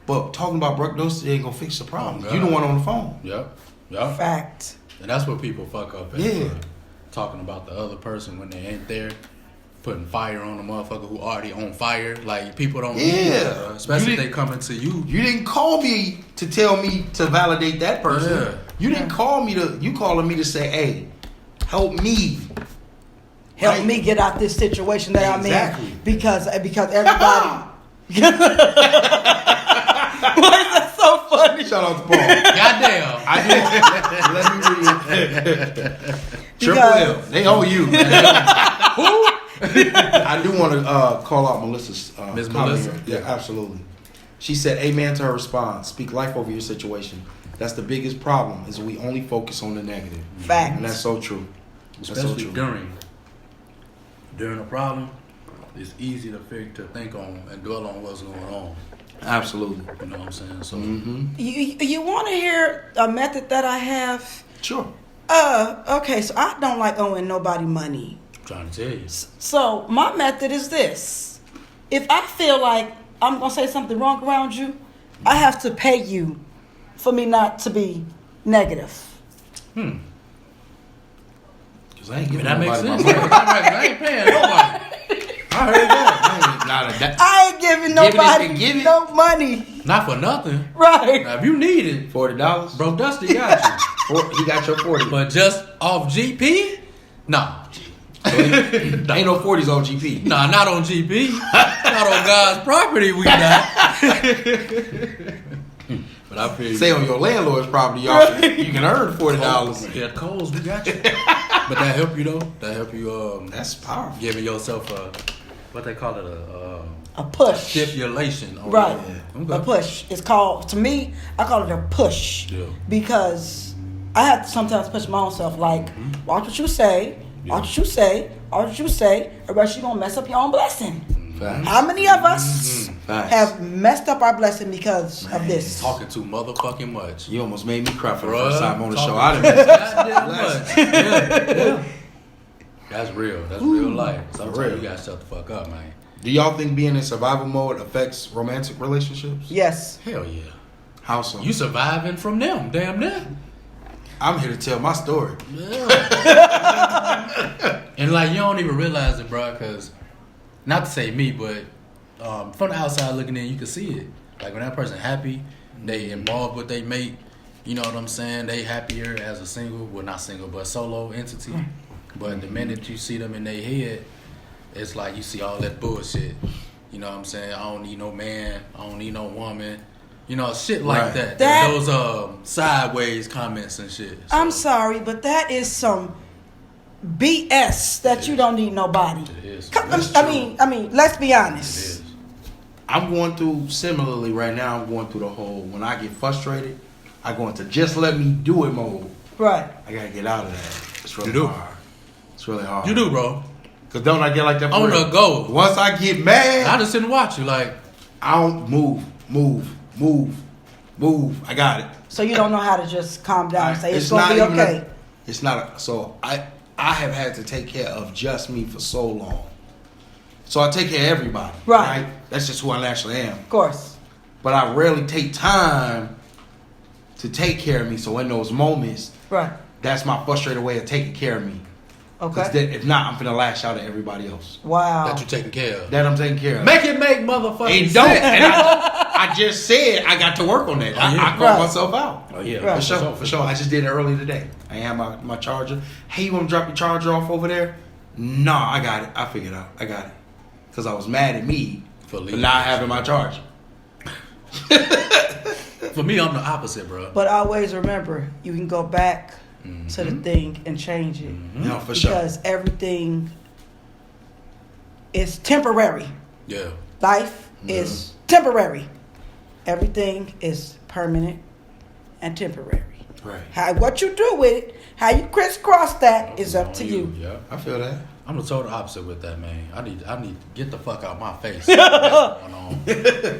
but talking about Broke Dusty ain't going to fix the problem. Oh, You the one on the phone. Yep. Fact. And that's what people fuck up at. Yeah. Talking about the other person when they ain't there. Putting fire on the motherfucker who already on fire. Like, people don't need that, bro. Especially if they coming to you. You didn't call me to tell me to validate that person. Yeah. You didn't call me to, you calling me to say, hey, help me. Help Right? me get out this situation that Exactly. I'm in because everybody. Why is that so funny? Shout out to Paul. Goddamn. Let me read. Triple Because- L. They owe you. Who? I do want to call out Melissa's Miss comment Melissa? here. Yeah, absolutely. She said, amen to her response. Speak life over your situation. That's the biggest problem is we only focus on the negative. Fact. And that's so true. That's Especially so true. during a problem, it's easy to think on and dwell on what's going on. Absolutely. You know what I'm saying? So You want to hear a method that I have? Sure. Okay, so I don't like owing nobody money. I'm trying to tell you. So my method is this: if I feel like I'm gonna say something wrong around you, I have to pay you for me not to be negative. Because I ain't giving That makes nobody sense. my money. I ain't paying nobody. I heard that. I ain't giving Give it nobody and give it. no money. Not for nothing. Right. Now, if you need it, $40. Bro Dusty got you. He got your 40. But just off GP? Nah. Ain't no 40s on GP. Nah, not on GP. Not on God's property, we not. But I feel Say on your landlord's property, y'all, you can earn $40. Yeah, Coles, we got you. But that help you though. That help you. That's powerful. Giving yourself a what they call it A push. stipulation. On Right. Okay. A push. It's called, to me, I call it a push. Yeah. Because I have to sometimes push my own self. Like, watch what you say. Watch what you say. Watch what you say. Or else you're going to mess up your own blessing. Facts. How many of us Facts. have messed up our blessing because of this? Talking too motherfucking much. You almost made me cry for the Bruh, first time on the talking show. I didn't goddamn much. Yeah. That's real. That's real life. Sometimes real. you gotta shut the fuck up, man. Do y'all think being in survival mode affects romantic relationships? Yes. Hell yeah. How so? You surviving from them, damn near. I'm here to tell my story. Yeah. And like you don't even realize it, bro. Because not to say me, but from the outside looking in, you can see it. Like when that person happy, they involved with they mate. You know what I'm saying? They happier as a single, well not single, but solo entity. But the minute you see them in their head, it's like you see all that bullshit. You know what I'm saying? I don't need no man. I don't need no woman. You know, shit like Right. that. That- Those sideways comments and shit. So, I'm sorry, but that is some BS that you don't need nobody. It is. I mean, let's be It honest. is. I'm going through, similarly right now, I'm going through the whole, when I get frustrated, I go into just let me do it mode. Right. I got to get out of that. It's really You do. hard. It's really hard. You do, bro. Because don't I get like that for On real? the go. Once I get mad, I just sit and watch you like, I don't move. I got it. So you don't know how to just calm down and say it's not going to be even okay. It's not. So I have had to take care of just me for so long. So I take care of everybody. Right. That's just who I naturally am. Of course. But I rarely take time to take care of me. So in those moments, Right. that's my frustrated way of taking care of me. Because Okay. if not, I'm finna lash out at everybody else. Wow. that you taking care of. That I'm taking care of. Make it make motherfucking It don't. sense. And I just said I got to work on that. I called Right. myself out. Oh yeah, Right. For sure. I just did it earlier today. I had my charger. Hey, you want to drop your charger off over there? Nah, I got it. I figured out. I got it. Because I was mad at me For for leaving. not having my charger. For me, I'm the opposite, bro. But always remember, you can go back to the thing and change it. No, for sure. Because everything is temporary. Yeah. Life is temporary. Everything is permanent and temporary. Right. What you do with it, how you crisscross that is up to you. Yeah. I feel that. I'm the total opposite with that, man. I need to get the fuck out my face. That's going on.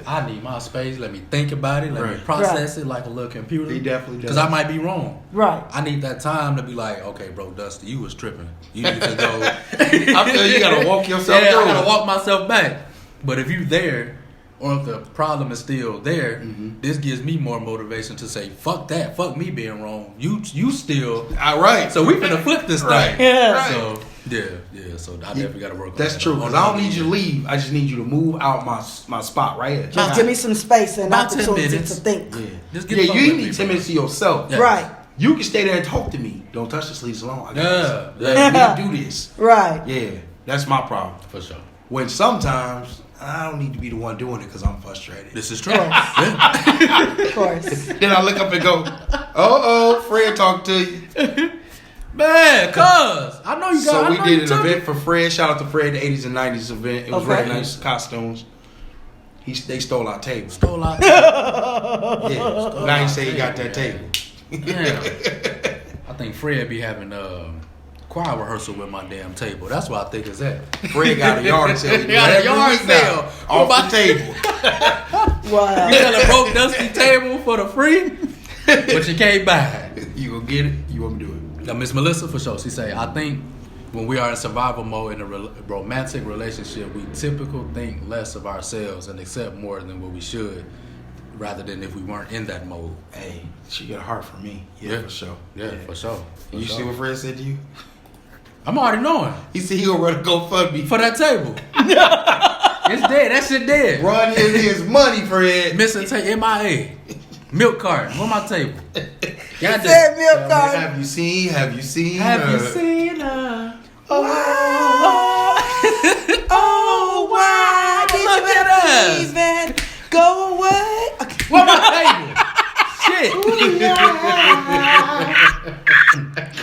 I need my space. Let me think about it. Let me process it like a little computer. He definitely does. Because I might be wrong. Right. I need that time to be like, okay, bro, Dusty, you was tripping. You need to go. I feel you gotta walk yourself Yeah, through I gotta it. walk myself back. But if you there, or if the problem is still there, this gives me more motivation to say, fuck that. Fuck me being wrong. You still. All right. So we finna flip this Right. thing. Yeah. Right. So, yeah. So I definitely gotta work on That's that. true. Because I don't need you to leave. I just need you to move out my spot right here. Just give me some space and About 10 opportunity to minutes. think. Yeah. Just get Yeah, the fuck you with need me, 10 bro. minutes to yourself. Yeah. Right. You can stay there and talk to me. Don't touch this, leave us alone. I got Yeah. this. Let me do this. Right. Yeah, that's my problem. For sure. When sometimes I don't need to be the one doing it because I'm frustrated. This is true. Of course. Yeah. Of course. Then I look up and go, oh, Fred talked to you. Man, cuz I know you got. So I we know did you an took event it. for Fred. Shout out to Fred, the 80s and 90s event. It was Okay. really nice costumes. They stole our table. Stole out. Yeah. Now he say he got that table. Damn. I think Fred be having choir rehearsal with my damn table. That's what I think is that. Fred got a yard sale. He got a Every yard week now, sale. off My- the table. Wow. You got a broke dusty table for the free, but you can't buy it. You gonna get it? You want me to do it? Now, Miss Melissa, for sure, she say, I think when we are in survival mode in a romantic relationship, we typically think less of ourselves and accept more than what we should, rather than if we weren't in that mode. Hey, she got a heart for me. Yeah, for sure. Yeah, for sure. For You sure. see what Fred said to you? I'm already knowing. He said he gonna run a GoFundMe. For that table. It's dead. That shit dead. Run his money, Fred. Missing MIA. Milk carton. Where my table? God Said milk Tell me, carton. Have you seen? Have you seen her? Oh, why did Look you at us. even go away? Okay. Where my table? Shit.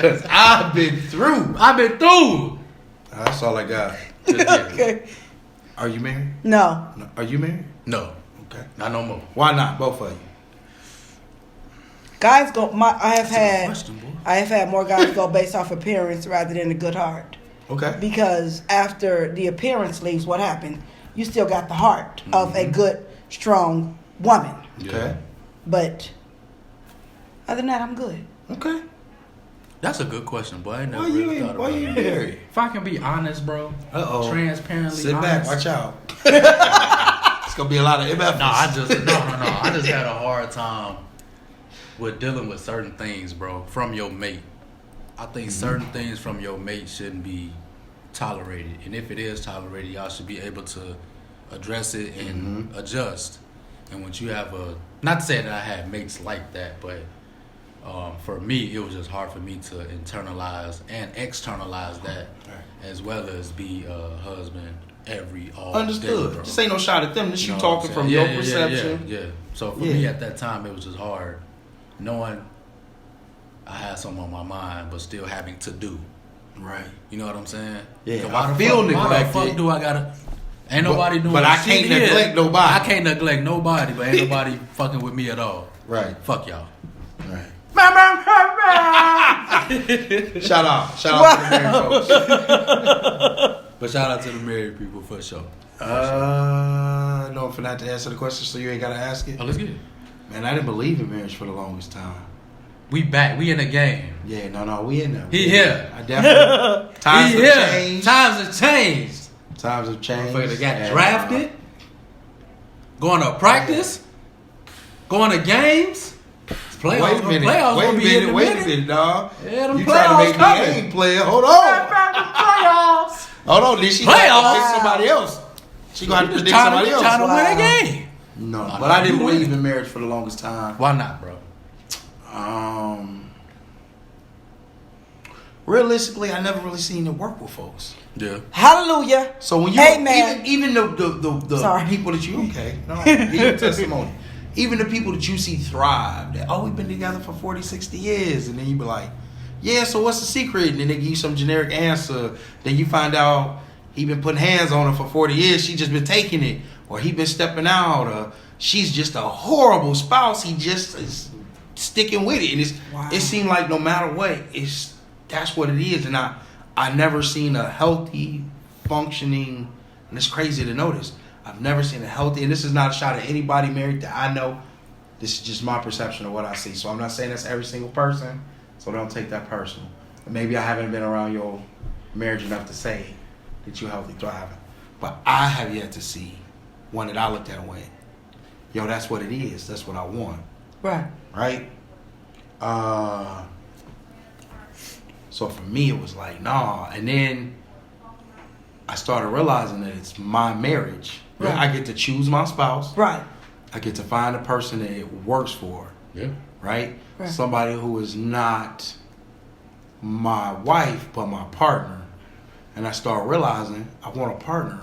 Cause I've been through. I've been through. That's all I got. Okay. Are you married? No. No. Are you married? No, Okay. not no more. Why not? Both of you. Guys go. I have That's a good had. question, boy. I have had more guys go based off appearance rather than a good heart. Okay. Because after the appearance leaves, what happened? You still got the heart of a good, strong woman. Okay. But other than that, I'm good. Okay. That's a good question, boy. I ain't never Why really you thought why about you it. married? If I can be honest, bro. Uh-oh. Transparently Sit honest. back. Watch out. It's gonna be a lot of MF. No, I just had a hard time with dealing with certain things, bro, from your mate. I think certain things from your mate shouldn't be tolerated, and if it is tolerated, y'all should be able to address it and adjust. And once you have not to say that I had mates like that, but for me, it was just hard for me to internalize and externalize that, as well as be a husband all Understood. day, bro. This ain't no shot at them. This you know talking what I'm from saying? your perception. Yeah. So for Yeah. me at that time, it was just hard knowing I had something on my mind, but still having to do. Right. You know what I'm saying? Yeah, 'Cause I feel Why the neglected. fuck do I gotta? Ain't nobody doing. but I shit can't here. neglect nobody. I can't neglect nobody, but ain't nobody fucking with me at all. Right. Fuck y'all. Right. Shout out to the married folks. But shout out to the married people for sure. No, I'm finna have to answer the question, so you ain't gotta ask it. Oh, let's get it. Man, I didn't believe in marriage for the longest time. We back. We in the game. Yeah, no, we in there. He here. I definitely. Times We have here. changed. Times have changed. Times have changed. Motherfucker got and, drafted. Going to practice. Going to games. Playoffs. Wait a minute. Playoffs Wait gonna a be in minute. a Wait a minute. minute, dog. Yeah, them You trying to playoffs make coming. me ain't player? Hold on. Playoffs. Hold on. Did she Playoffs? have to predict somebody else? She gonna have to predict somebody else. Trying to win a Wow. game. No, No, but I didn't you believe winning. in marriage for the longest time. Why not, bro? Realistically, I never really seen it work with folks. Yeah. Hallelujah. So when you Amen. even the Sorry. people that you give your testimony, even the people that you see thrive, that, oh, we've been together for 40, 60 years. And then you be like, yeah, so what's the secret? And then they give you some generic answer. Then you find out he been putting hands on her for 40 years. She just been taking it. Or he been stepping out. Or she's just a horrible spouse. He just is sticking with it. And it seemed like no matter what, that's what it is. And I never seen a healthy, functioning, and it's crazy to notice, I've never seen a healthy, and this is not a shot at anybody married that I know. This is just my perception of what I see. So I'm not saying that's every single person, so don't take that personal. And maybe I haven't been around your marriage enough to say that you're healthy, thriving. But I have yet to see one that I looked at and went, yo, that's what it is. That's what I want. Right. Right? So for me, it was like, nah. And then I started realizing that it's my marriage. Right. I get to choose my spouse. Right. I get to find a person that it works for. Yeah. Right? Right. Somebody who is not my wife, but my partner. And I start realizing I want a partner.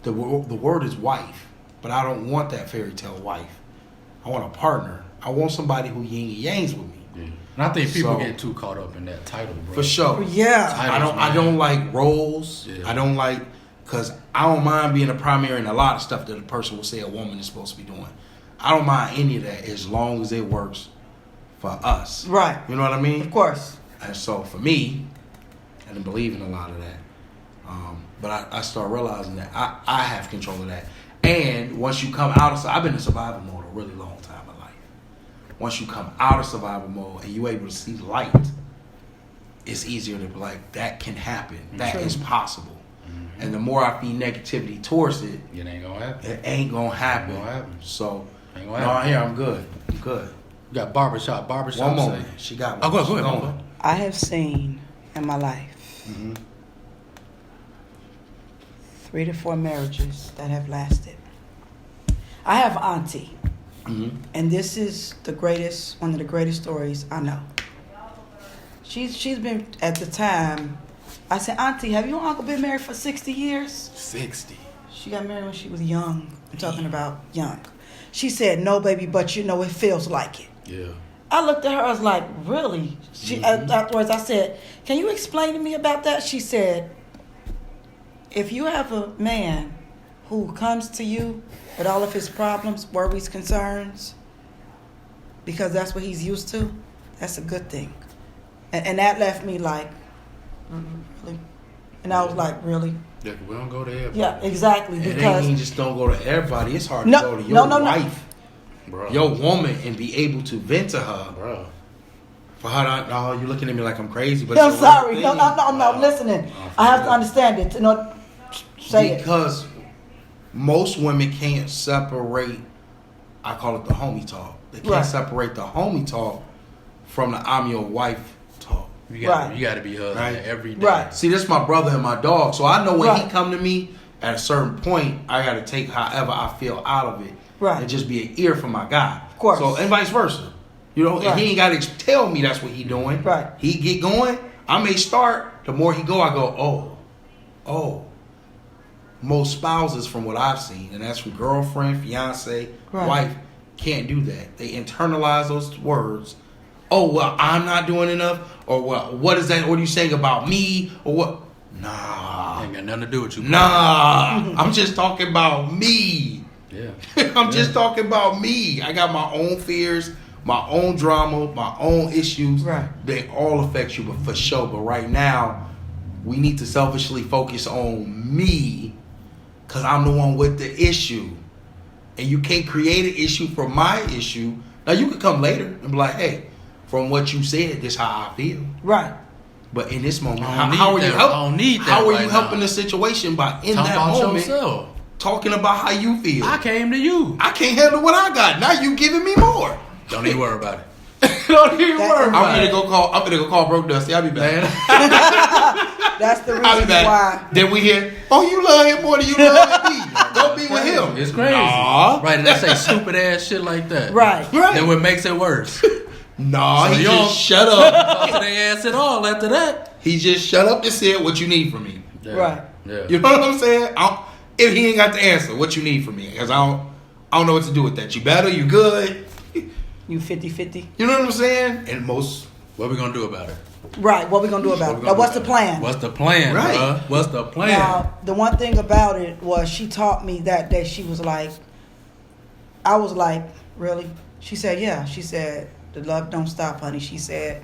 The word is wife, but I don't want that fairy tale wife. I want a partner. I want somebody who yin and yangs with me. Yeah. And I think people So- get too caught up in that title, bro. For sure. Yeah. I don't like roles. Yeah. I don't like, because I don't mind being a primary in a lot of stuff that a person will say a woman is supposed to be doing. I don't mind any of that as long as it works for us. Right. You know what I mean? Of course. And so for me, I didn't believe in a lot of that. But I started realizing that I have control of that. And once you come out of, I've been in survival mode a really long time in life. Once you come out of survival mode and you're able to see light, it's easier to be like, that can happen. That is possible. Mm-hmm. And the more I feed negativity towards it, It ain't gonna happen. it ain't gonna happen. Ain't gonna happen. So, Ain't no, gonna happen. here I'm good. I'm good. You got barbershop. One moment. She got one. Oh, go She ahead. going. I have seen in my life Mm-hmm. 3 to 4 marriages that have lasted. I have an auntie, Mm-hmm. and this is one of the greatest stories I know. She's been, at the time, I said, Auntie, have you and Uncle been married for 60 years? 60. She got married when she was young. I'm talking about young. She said, no, baby, but you know it feels like it. Yeah. I looked at her, I was like, really? Afterwards, I said, can you explain to me about that? She said, if you have a man who comes to you with all of his problems, worries, concerns, because that's what he's used to, that's a good thing. And that left me like, really? And I was like, really? Yeah, we don't go to everybody. Yeah, exactly. It Because ain't just don't go to everybody. It's hard No, to go to no, your no, no. wife, Bro. your woman, and be able to vent to her. Bro. For her, no, you're looking at me like I'm crazy. But I'm it's the right sorry. thing. No, I'm listening. I have to understand it. Say it. Because most women can't separate, I call it the homie talk. They can't Right. separate the homie talk from the I'm your wife talk. You gotta, Right. you gotta be husband Right. every day. Right. See, this is my brother and my dog. So I know when he Right. come to me, at a certain point, I got to take however I feel out of it. Right. And just be an ear for my guy. Of course. So, and vice versa. You know, and Right. he ain't got to tell me that's what he doing. Right. He get going, I may start. The more he go, I go, oh. Most spouses, from what I've seen, and that's from girlfriend, fiance, Right. wife, can't do that. They internalize those words. Oh, well, I'm not doing enough. Or, well, what is that? What are you saying about me? Or what? Nah. Ain't got nothing to do with you. Nah. I'm just talking about me. Yeah. I'm just talking about me. I got my own fears, my own drama, my own issues. Right. They all affect you, but for sure. But right now, we need to selfishly focus on me, because I'm the one with the issue. And you can't create an issue for my issue. Now, you could come later and be like, hey, from what you said, this is how I feel. Right. But in this moment, I don't how are need you that. helping? I don't need that How are right you helping now. the situation by in Talk that about moment yourself. talking about how you feel? I came to you. I can't handle what I got. Now you giving me more. Don't even worry about it. Don't even That's worry. the I'm right. gonna go call Broke Dusty. I'll be back. That's the I'll be reason back. why. Then we hear, oh, you love him more than you love me. Go be with him. It's crazy. Nah. Right, and they say stupid ass shit like that. Right. Right. Then what makes it worse? Nah, So he you just don't- shut up. Talk to their ass at all after that. He just shut up and said what you need from me. Yeah. Right. Yeah. You know what I'm saying? If he ain't got the answer, what you need from me? Because I I don't know what to do with that. You better, you good. You 50-50. You know what I'm saying? And most. What we gonna do about it? Right. What we gonna do about it? Now, what's the plan? What's the plan, Right. bruh? What's the plan? Now, the one thing about it was she taught me that day. She was like, I was like, really? She said, yeah. She said, the love don't stop, honey. She said,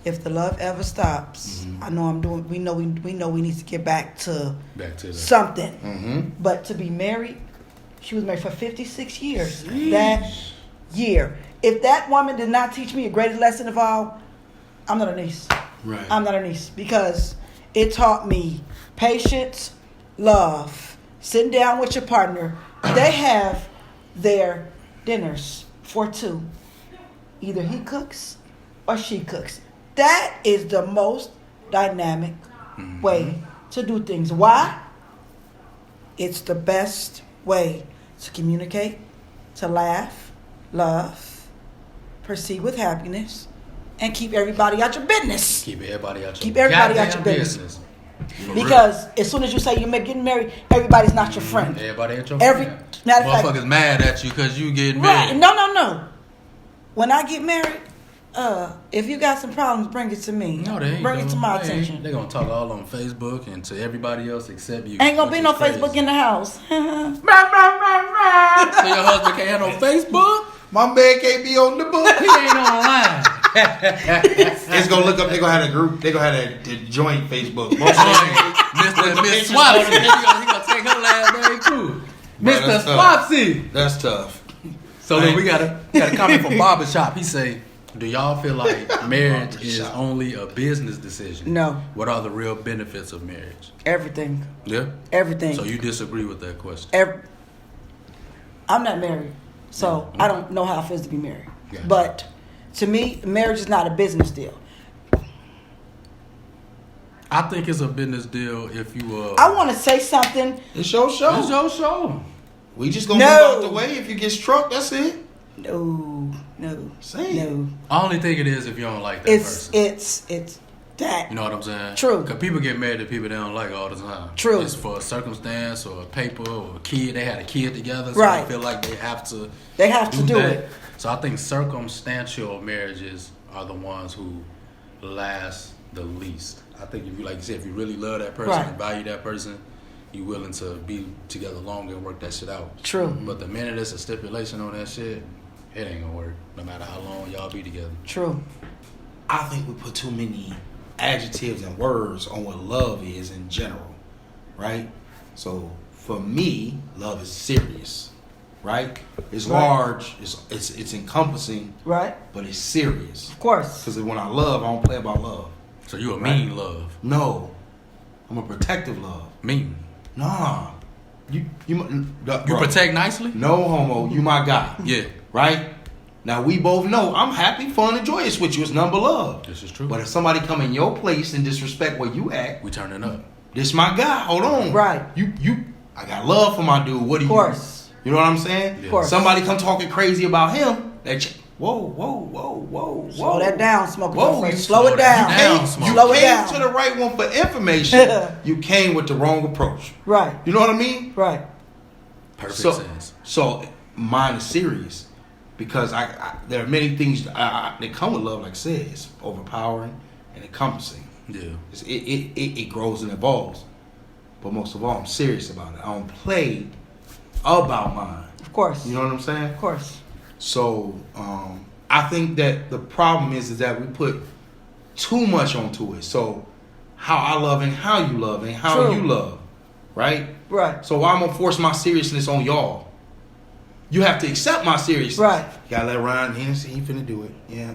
if the love ever stops, I know I'm doing. We know we need to get back to something. Mm-hmm. But to be married, she was married for 56 years. That year, if that woman did not teach me a greatest lesson of all, I'm not her niece. Right. I'm not her niece because it taught me patience, love, sitting down with your partner. They have their dinners for two. Either he cooks or she cooks. That is the most dynamic way to do things. Why? It's the best way to communicate, to laugh, love, proceed with happiness, and keep everybody out your business. Keep everybody out your Keep everybody out your business. Because as soon as you say you're getting married, everybody's not your friend. Everybody at your Every friend. matter of fact, Motherfuckers mad at you because you getting right? married. No. When I get married, if you got some problems, bring it to me. No, they ain't. Bring it to my They ain't. attention. They gonna talk all on Facebook and to everybody else except you. Ain't gonna be which no is crazy. Facebook in the house. So your husband can't have no Facebook? My man can't be on the book. He ain't online. It's gonna look up. They gonna have a group. They gonna have the joint Facebook. Most Mr. and Miss Swapsy. He gonna take her last name too. Bro, Mr. that's tough. Swapsy. That's tough. So then we got a comment from Barbershop. He say, do y'all feel like marriage is only a business decision? No. What are the real benefits of marriage? Everything. Yeah. Everything. So you disagree with that question? I'm not married, so I don't know how it feels to be married. Gotcha. But to me, marriage is not a business deal. I think it's a business deal if you. I want to say something. It's your show. It's your show. We just gonna No. move out the way. If you get struck, that's it. No. Say it. No. I only think it is if you don't like that person. It's that. You know what I'm saying? True. Because people get married to people they don't like all the time. True. It's for a circumstance or a paper or a kid. They had a kid together, so Right. they feel like they have to. They have to do that. it. So I think circumstantial marriages are the ones who last the least. I think if you, like you said, if you really love that person Right. and value that person, you're willing to be together longer and work that shit out. True. But the minute there's a stipulation on that shit, it ain't gonna work. No matter how long y'all be together. True. I think we put too many adjectives and words on what love is in general, right? So for me, love is serious, right? It's Right. large, it's encompassing, Right. but it's serious. Of course. Because when I love, I don't play about love. So you a mean love. No, I'm a protective love. Mean. Nah, you You bro, protect nicely? No homo, you my guy. Yeah. Right? Now we both know I'm happy, fun, and joyous with you. It's none but love. This is true. But if somebody come in your place and disrespect where you at, We turning up. this my guy. Hold on. Right. I got love for my dude. What do Of you? course. You know what I'm saying? Of course. Somebody come talking crazy about him. Whoa. Slow that down, Smoker. Whoa, Joe. you Slow it down. down, You Slow it came down. to the right one for information. You came with the wrong approach. Right. You know what I mean? Right. Perfect So, sense. so mine is serious because I there are many things that come with love. Like I said, it's overpowering and encompassing. Yeah. It grows and evolves. But most of all, I'm serious about it. I don't play about mine. Of course. You know what I'm saying? Of course. So I think that the problem is that we put too much onto it. So how I love and how you love and how True. you love, right? Right. So why I'm gonna force my seriousness on y'all? You have to accept my seriousness. Right. You gotta let Ryan Hennessy, he finna do it. Yeah.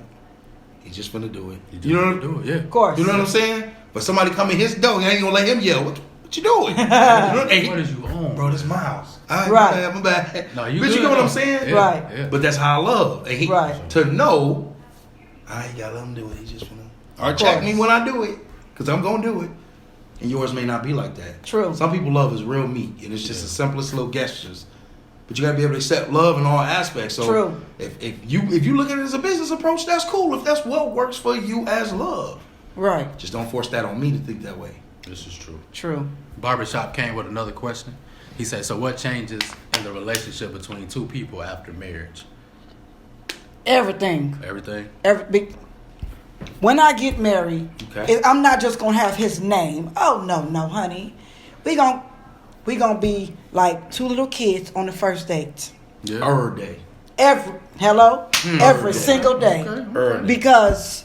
He just finna do it. You know what do it, yeah. Of course. You know what I'm saying? But somebody come in his door, you ain't gonna let him yell. What you doing? You know, hey, What is you on? bro, this Miles. Right. My bad. No, But you you good, know what though. I'm saying? Yeah, Right. Yeah. But that's how I love. And Right. To know, I ain't gotta let him do it. He just finna. Or Of check course. me when I do it. Because I'm gonna do it. And yours may not be like that. True. Some people love is real meat. And it's just the simplest little gestures. But you gotta be able to accept love in all aspects. So True. If you look at it as a business approach, that's cool. If that's what works for you as love. Right. Just don't force that on me to think that way. This is true. True. Barbershop came with another question. He said, so what changes in the relationship between two people after marriage? Everything. Everything? When I get married, Okay. I'm not just gonna have his name. Oh no, honey. We gonna be like two little kids on the first date. Yeah. Every day. Every single day. Okay. Because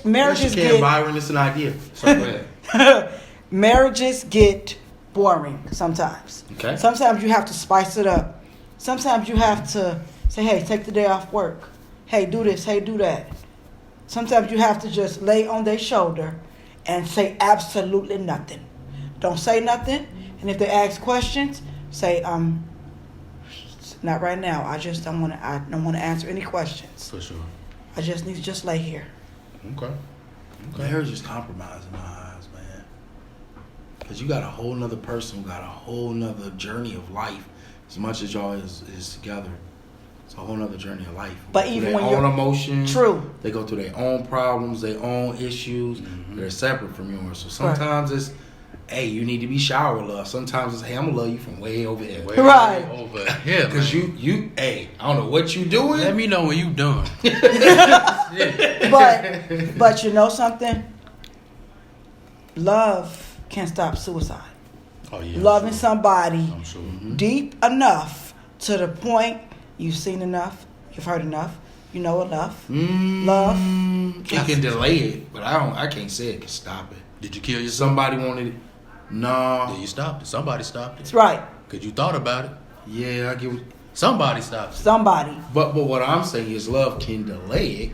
marriages get Byron, it's an idea. So go ahead. marriages get boring sometimes. Okay. Sometimes you have to spice it up. Sometimes you have to say, hey, take the day off work. Hey, do this. Hey, do that. Sometimes you have to just lay on their shoulder and say absolutely nothing. Don't say nothing. And if they ask questions, say, not right now. I don't want to answer any questions. For sure. I just need to just lay here. Okay. Marriage is compromise in my eyes, man. Because you got a whole nother person who got a whole nother journey of life. As much as y'all is together, it's a whole nother journey of life. But They even go when through you're their own emotions, true, they go through their own problems, their own issues. They're separate from yours. So sometimes it's, hey, you need to be shower love. Sometimes it's, hey, I'm gonna love you from way over here. Way Right. over here, Because man. you, hey, I don't know what you doing. Let me know when you done. but you know something? Love can stop suicide. Oh yeah. Loving I'm sure. somebody I'm sure. deep enough to the point you've seen enough, you've heard enough, you know enough. Love. It can delay it, but I can't say it can stop it. Did you kill yourself? Somebody wanted it. No. Yeah, you stopped it. Somebody stopped That's it. right. Cause you thought about it. Yeah, I get what. Somebody stopped it. Somebody. But what I'm saying is love can delay it.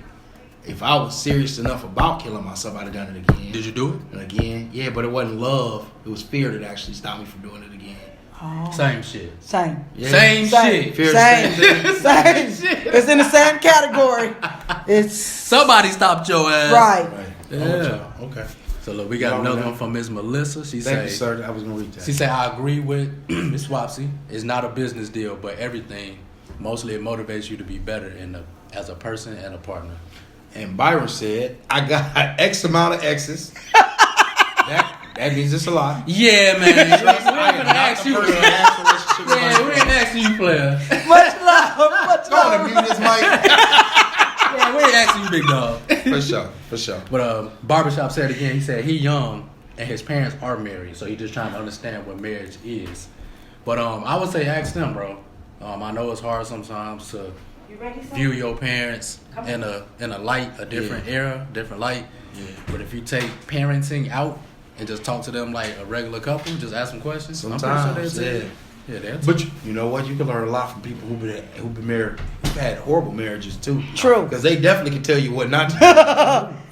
If I was serious enough about killing myself, I'd have done it again. Did you do it? And again. Yeah, but it wasn't love. It was fear that actually stopped me from doing it again. Oh. Same shit. Same. Yeah. Same shit. Fear Same. the Same. It's in the same category. It's Somebody stopped your ass. right. Right. Yeah. Okay. So look, we got Y'all another know. one from Miss Melissa. She Thank you, say, sir. I was gonna read that. she said, I agree with Miss Swapsy. It's not a business deal, but everything. Mostly it motivates you to be better as a person and a partner. And Byron said, I got X amount of X's. that means it's a lot. Yeah, man. we ain't gonna ask you. Person Yeah, has a relationship with my we ain't asking you, player. Much love. Much Go on love. and mute this mic. Yeah, we ain't asking you, big dog. For sure. But Barbershop said again, he said he young and his parents are married, so he just trying to understand what marriage is. But I would say ask them, bro. I know it's hard sometimes to view your parents in a light, a different era, different light. Yeah. But if you take parenting out and just talk to them like a regular couple, just ask them questions. I'm Sometimes, pretty sure they'll tell you. yeah. Yeah, they'll tell But you know what? You can learn a lot from people who've been married, who've had horrible marriages too. True. Because they definitely can tell you what not to do.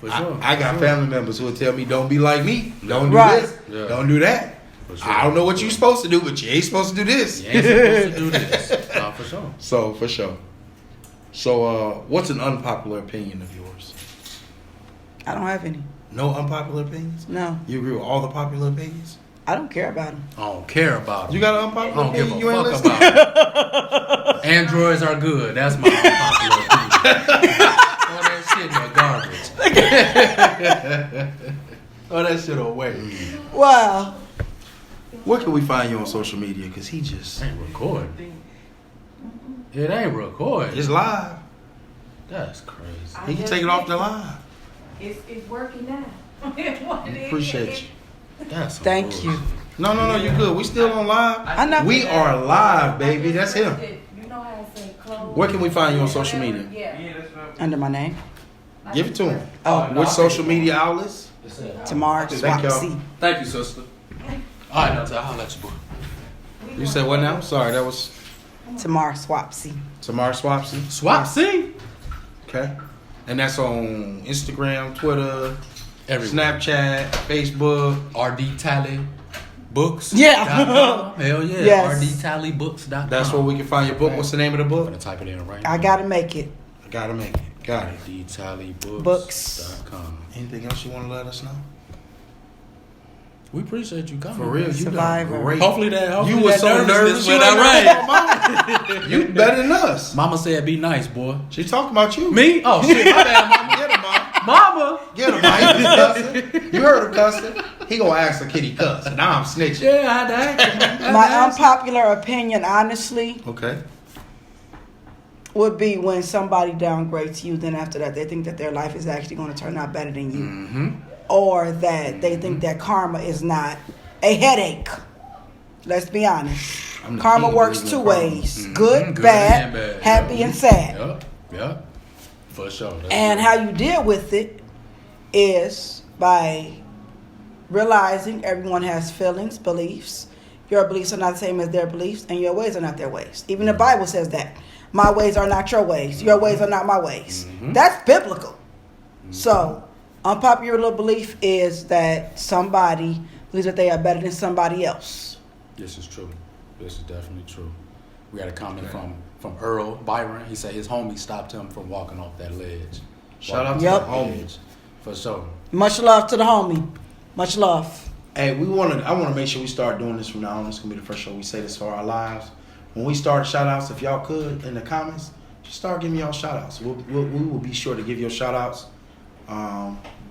For sure. I got family members who will tell me, "Don't be like me. Don't do Right. this. Yeah. Don't do that." For sure. I don't know what you're supposed to do, but you ain't supposed to do this. You ain't supposed to do this. For sure. So for sure. So what's an unpopular opinion of yours? I don't have any. No unpopular opinions? No. You agree with all the popular opinions? I don't care about them. I don't care about them. You got an I unpopular don't give opinion? a You ain't fuck listening? about it. Androids are good. That's my unpopular opinion. All that shit in the garbage. All that shit away. Wow. Where can we find you on social media? Because he just... Ain't recording. It ain't recording. It's live. That's crazy. He can take it off the line. It's working now. Appreciate you. That's some Thank bullshit. you. No, you good. We still on live. I know. We are live, baby. That's him. You know how to say close. Where can we find you on social media? Yeah. Under my name. Give it to him. Oh, Which social media outlets? Tamar Thank y'all. Swapsy. Thank you, sister. All right, now, I'll let you boy. You said what now? Sorry, that was Tamar Swapsy. Tamar Swapsy. Swapsy. Okay. And that's on Instagram, Twitter, Everywhere. Snapchat, Facebook. RD Tally Books. Yeah. Hell yeah. Yes. RDTallybooks.com. That's where we can find your book. What's the name of the I'm book? gonna type it in right now. I gotta make it. I gotta make it. Got it. RDTallybooks.com. Anything else you want to let us know? We appreciate you coming. For real, you Survivor. done great. Hopefully You were that so nervous. nervousness You went ain't out right. right. You better than us. Mama said, "Be nice, boy." She talking about you. Me? Oh shit, my bad, mama. Get him, mom. Mama. Get him, mom. He was cussing. You heard him cussing. He gonna ask the kid he cuss. Now I'm snitching. Yeah, I had to ask him. My unpopular opinion, honestly, Okay. would be when somebody downgrades you, then after that they think that their life is actually going to turn out better than you. Mm-hmm. Or that they think that karma is not a headache. Let's be honest. I'm the Karma king works of two karma. ways. Good, Good bad, and bad. happy, Yep. and sad. Yep. For sure. That's And true. how you deal with it is by realizing everyone has feelings, beliefs. Your beliefs are not the same as their beliefs, and your ways are not their ways. Even the Bible says that. My ways are not your ways. Your ways are not my ways. That's biblical. So, unpopular belief is that somebody believes that they are better than somebody else. This is true. This is definitely true. We had a comment from Earl Byron. He said his homie stopped him from walking off that ledge. Shout out to Yep. the homies. For sure. Much love to the homie. Much love. Hey, I want to make sure we start doing this from now on. This is going to be the first show we say this for our lives. When we start shout outs, if y'all could, in the comments, just start giving y'all shout outs. We will be sure to give your shout outs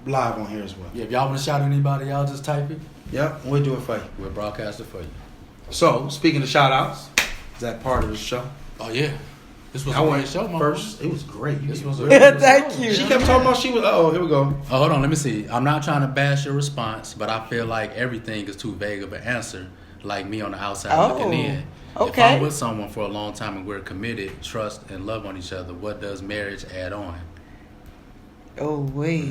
live on here as well. Yeah, if y'all want to shout at anybody, y'all just type it. Yep, we'll do it for you. We'll broadcast it for you. So, speaking of shout outs, is that part of the show? Oh, yeah. This was I a went great show, my first. It was great. This was a Really- great Thank show. you. She kept talking about she was. Oh, here we go. Oh, hold on. Let me see. I'm not trying to bash your response, but I feel like everything is too vague of an answer, like me on the outside looking in. If okay. I'm with someone for a long time and we're committed, trust, and love on each other, what does marriage add on? Oh, wait.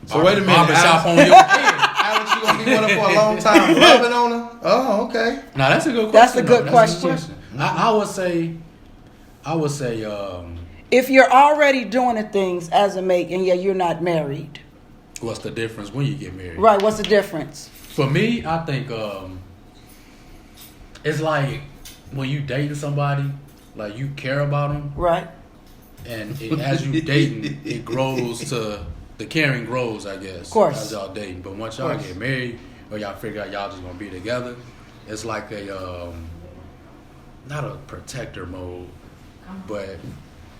So wait a minute, Barbershop Alex. on your head. Alex, you gonna be with her for a long time, loving on her? Oh, okay. Now that's a good question. That's a good though. question. I would say, If you're already doing the things as a mate and you're not married, what's the difference when you get married? right? What's the difference? For me, I think it's like when you dating somebody, like you care about them, Right? and as you dating, it grows to the caring grows, I guess. Of course. As y'all dating, but once y'all get married or y'all figure out y'all just gonna be together, it's like a not a protector mode, but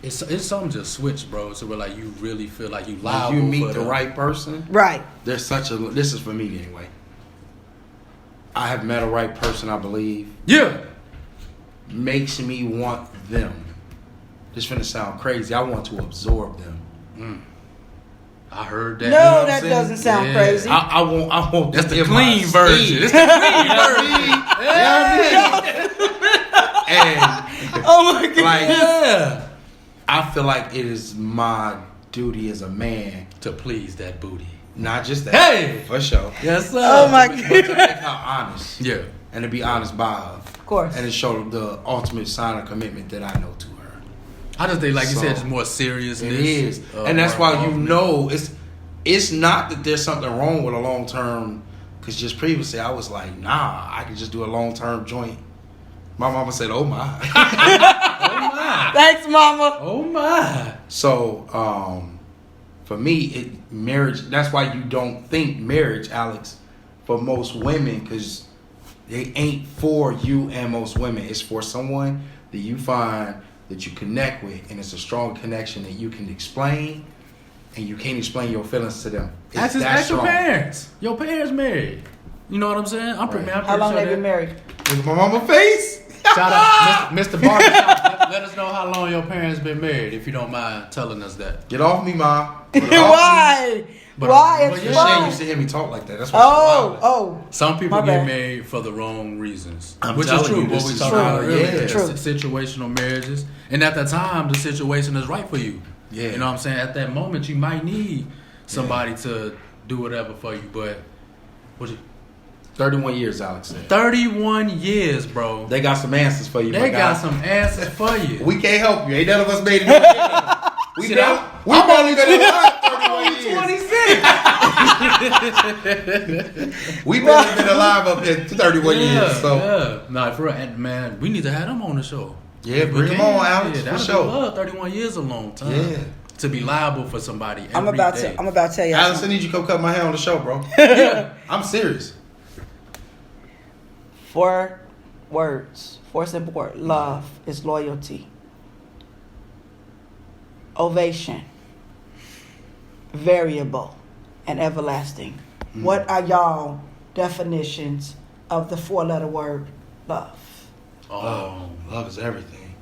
it's something just switch, bro. So where like you really feel like you If liable you meet for the them. right person, Right. there's such a. This is for me anyway. I have met a right person. I believe Yeah. makes me want them. This finna sound crazy. I want to absorb them. I heard that. No, what I'm that saying? doesn't sound Yeah. crazy. I want. That's to the get clean my version. steam. It's the clean version. And Oh my god. like, Yeah. I feel like it is my duty as a man, To please that booty. not just that. Hey! for sure. Yes, sir. Oh my But to god. make her honest. Yeah. And to be honest by her. Of course. And to show the ultimate sign of commitment that I know to her. I just think, like you So, said, it's more seriousness. It is. And that's more why you involvement. know it's not that there's something wrong with a long term. Because just previously I was like, nah, I could just do a long term joint. My mama said, oh my. Oh my. Thanks, mama. Oh my. So, for me, marriage, that's why you don't think marriage, Alex, for most women, because they ain't for you and most women. It's for someone that you find that you connect with, and it's a strong connection that you can explain, and you can't explain your feelings to them. It's Ask that your strong. parents. Your parents married. You know what I'm saying? I'm pretty Right. How long sure they been married? Look at my mama face. Shout out, Mr. Barbershop. Let us know how long your parents been married, if you don't mind telling us that. Get off me, ma. Get off me. Why? But- Why? but It's yeah, Shane fun. used to hear me talk like that. That's why Oh. Some people My get bad. married for the wrong reasons, I'm which is telling true. you, What this we is talked true. about earlier, Yeah. True. situational marriages, and at that time, the situation is right for you. Yeah. You know what I'm saying? At that moment, you might need somebody to do whatever for you, but what you 31 years, Alex said. 31 years, bro. They got some answers for you. They my got guy. some answers for you. We can't help you. Ain't none of us made it. We See, don't. I'm- We've only been alive 31 years. 26. We've only been alive up here 31 years. So yeah. Nah, for real, and man, we need to have them on the show. yeah, We bring them can. on, Alex, for that'd be sure. love. 31 years is a long time. Yeah. To be liable for somebody every I'm about day. to tell you. Alex, I need you to come cut my hair on the show, bro. I'm serious. 4 words. 4 simple words. Love is loyalty. Ovation. Variable and everlasting. What are y'all definitions of the 4-letter word love? Love is everything.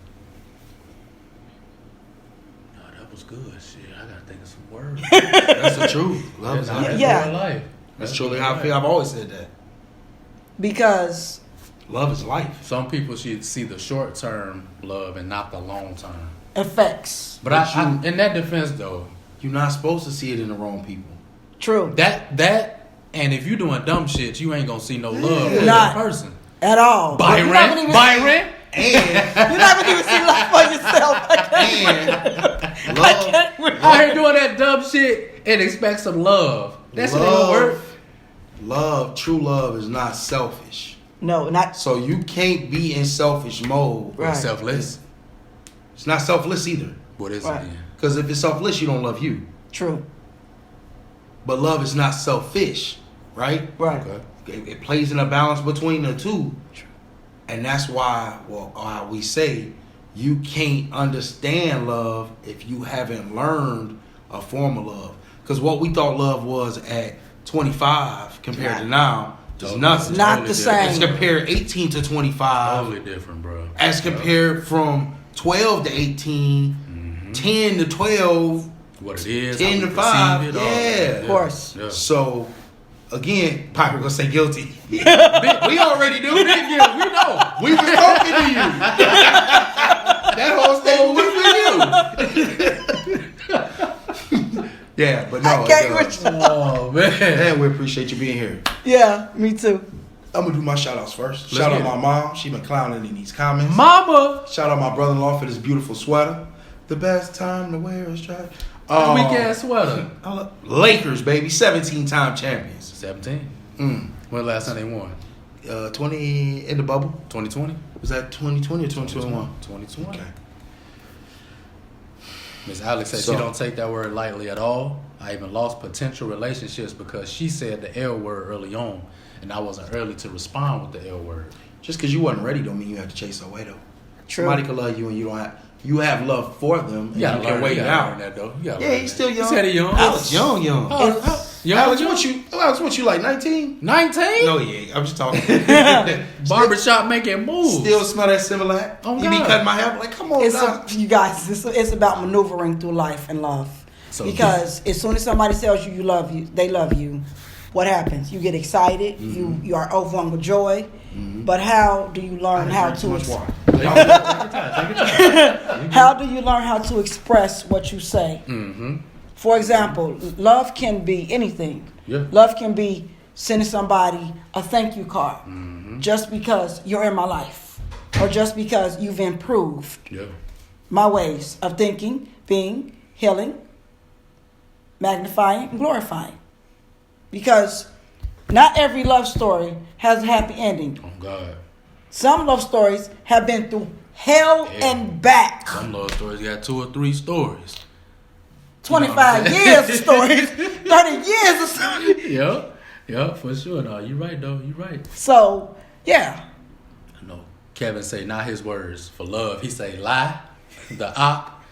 No, that was good. Shit, I gotta think of some words. That's the truth. Love is everything. Yeah. Life. That's truly how I feel. I've always said that. Because Love is life. Some people should see the short term love and not the long term. effects. But I, in that defense though, You're not supposed to see it in the wrong people. True. that and if you doing dumb shit, you ain't gonna see no love for Not. that person. At all. Byron, You're not gonna even Byron. you're not going to even see love for yourself. And I love, can't. Out here doing that dumb shit and expect some love. That's not gonna work. true love is not selfish. No, not So you can't be in selfish mode. Right. Selfless. It's not selfless either. What is Right. it then? Because if it's selfless, you don't love you. true. But love is not selfish, right? Right. Okay. It plays in a balance between the two. And that's why, well, we say you can't understand love if you haven't learned a form of love. Because what we thought love was at 25 compared to now is Totally. nothing. Not Totally the different. As same. compared 18 to 25, Totally different, bro. as compared from 12 to 18, 10 to 12, What it is, 10 how to we 5, perceive it, all yeah. that. Of course. Yeah. So, again, Piper gonna say guilty. We already do. We know. We was talking to you. That whole statement was for you. Yeah, but no. I can't with you. Oh man. And we appreciate you being here. Yeah, me too. I'm gonna do my shout outs first. Let's Shout out get my it. mom. She been clowning in these comments. Mama. Shout out my brother-in-law for this beautiful sweater. The best time to wear is dry. Weak ass sweater. Lakers, baby. 17-time champions. 17. Mm. When last time they won? 20 in the bubble. 2020? Was that 2020 or 2021? 2020. Okay. Miss Alex said So- she don't take that word lightly at all. I even lost potential relationships because she said the L word early on, and I wasn't early to respond with the L word. Just because you wasn't ready don't mean you have to chase away though. True. Somebody can love you and you don't have. You have love for them and you gotta can learn- wait you it gotta out. learn that though. You gotta Yeah, learn he's that. still young. He said he young. Alex, young. Young, Alex, what you like? 19? 19? No, yeah. I'm just talking. Barbershop making moves. Still smell that Similac. Oh, You be God. cutting my hair like, come on, It's now. you guys. It's about maneuvering through life and love. So- Because as soon as somebody tells you they love you, what happens? You get excited. You are overwhelmed with joy. But how do you learn how Drink too to? much water. Take your time. How do you learn how to express what you say? Mm-hmm. For example, love can be anything. Yeah. Love can be sending somebody a thank you card Mm-hmm. just because you're in my life, or just because you've improved Yeah. my ways of thinking, being, healing, magnifying, and glorifying. Because not every love story has a happy ending. Oh God. Some love stories have been through hell Yeah. and back. Some love stories got 2 or 3 stories. 25 years of stories, 30 years of stories. Yeah, for sure. No, you right though. You right. So, yeah. I know. Kevin say not his words. For love, he say lie, the op,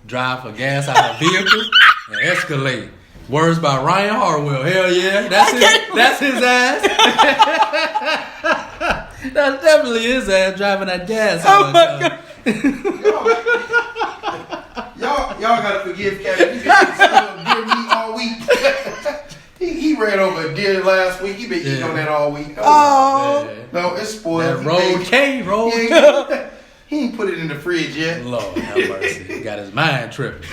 drive for gas out of vehicle, and escalate. Words by Ryan Harwell. Hell yeah, that's his ass. That's definitely his ass driving that gas. Oh my God. Y'all gotta forgive Kevin. He's been eating deer meat all week. he ran over a deer last week. He been eating on that all week. Oh, No, it's spoiled. That He road ain't- K, road he K. ain't- He ain't put it in the fridge yet. Lord have mercy. He got his mind tripping.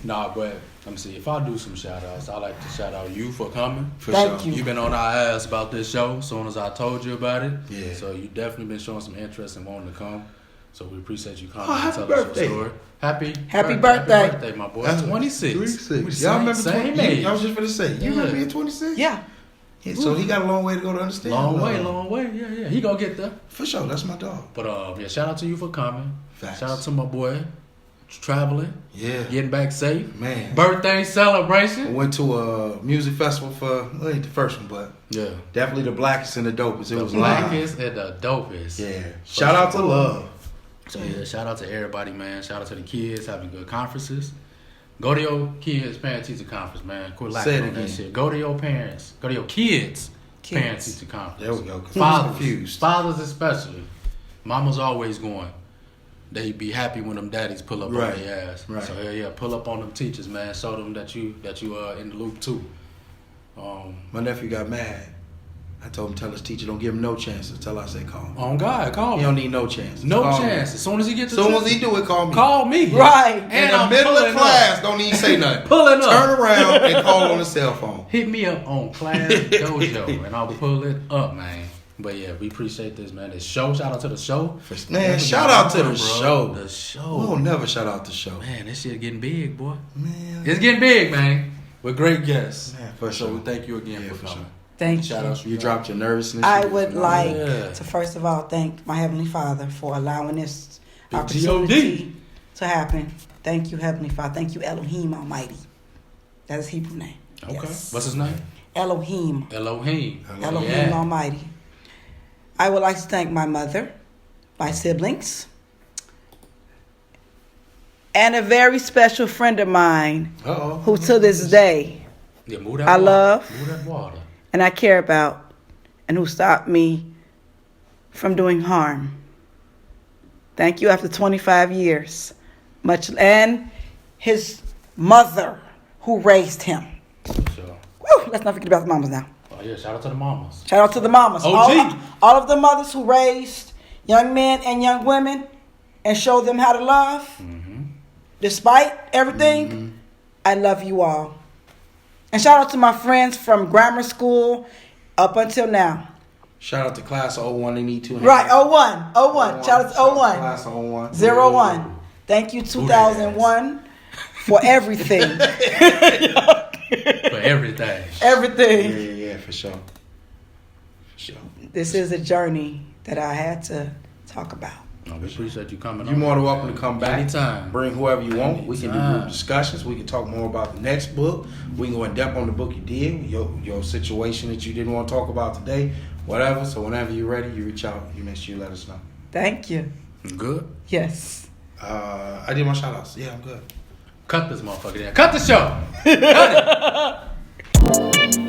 Nah, but let me see. If I do some shout outs, I like to shout out you for coming. For Thank sure. you. You've been on our ass about this show as soon as I told you about it. Yeah. So you definitely been showing some interest and wanting to come. So we appreciate you coming Oh, and happy tell birthday. us your story. Happy Birthday. Happy birthday, my boy. That's 26. 26. We Y'all remember same 20? age. I was just gonna say. You Yeah. remember being 26? yeah. Yeah, so he got a long way to go to understand. Long way, love. long way. Yeah. He gonna get there. For sure, that's my dog. But yeah, shout out to you for coming. Facts. Shout out to my boy traveling, Yeah. getting back safe. Man. Birthday I celebration. went to a music festival for, well, ain't the first one, but Yeah. definitely the blackest and the dopest. It The was live. blackest and the dopest. Yeah. Shout out to Love. So yeah, shout out to everybody, man. Shout out to the kids having good conferences. Go to your kids' parent-teacher conference, man. Quit Say lacking it on that again. shit. Go to your parents. Go to your kids' parent-teacher conference. There we go. 'Cause Fathers, confused. fathers especially. Mama's always going. They be happy when them daddies pull up Right. on their ass. Right. So yeah, pull up on them teachers, man. Show them that you in the loop too. My nephew got mad. I told him, tell his teacher, don't give him no chances. Tell I say call him. On God, call He me. don't need no chances. No Call chance. me. As soon as he gets As to soon as he do it, call me. call me. Right. In And the I'm middle of pulling class, up. don't even say nothing. Pulling up. Turn around and call on the cell phone. Hit me up on Class Dojo and I'll pull it up, man. But yeah, we appreciate this, man. This show, shout out to the show. Man, shout out to the Bro, show. The We show. will never shout out the show. Man, this shit getting big, boy. Man, It's getting big, man. With great guests. Man, for So sure. we thank you again Yeah, for for coming. sure. Thank Shout you. out You dropped your nervousness. I You would was like Yeah. to first of all thank my Heavenly Father for allowing this Big opportunity to happen. Thank you, Heavenly Father. Thank you, Elohim Almighty. That is Hebrew name. Okay. Yes. What's his name? Elohim. Elohim. Elohim Yeah. Almighty. I would like to thank my mother, my siblings, and a very special friend of mine Uh-oh. who to this day Yeah, move that I water. love- Move that water. and I care about and who stopped me from doing harm. Thank you after 25 years. And his mother who raised him. Sure. Woo, let's not forget about the mamas now. Oh yeah, shout out to the mamas. Shout out to the mamas. OG. All of the mothers who raised young men and young women and showed them how to love. Mm-hmm. Despite everything, I love you all. And shout out to my friends from grammar school up until now. Shout out to class of 01. They need 2. Right, 01. 01. Shout out to 01. Class of 01. 01. Thank you, 2001, for everything. For everything. Everything. Yeah, for sure. For sure. This is a journey that I had to talk about. No, we appreciate you coming You're on. more than welcome to come back. Anytime. Bring whoever you want. We can do Anytime. group discussions. We can talk more about the next book. We can go in depth on the book you did, your situation that you didn't want to talk about today, whatever. So whenever you're ready, you reach out. You make sure you let us know. Thank you. Good. Yes. I did my shout outs. Yeah, I'm good. Cut this motherfucker down. Cut the show. Cut it.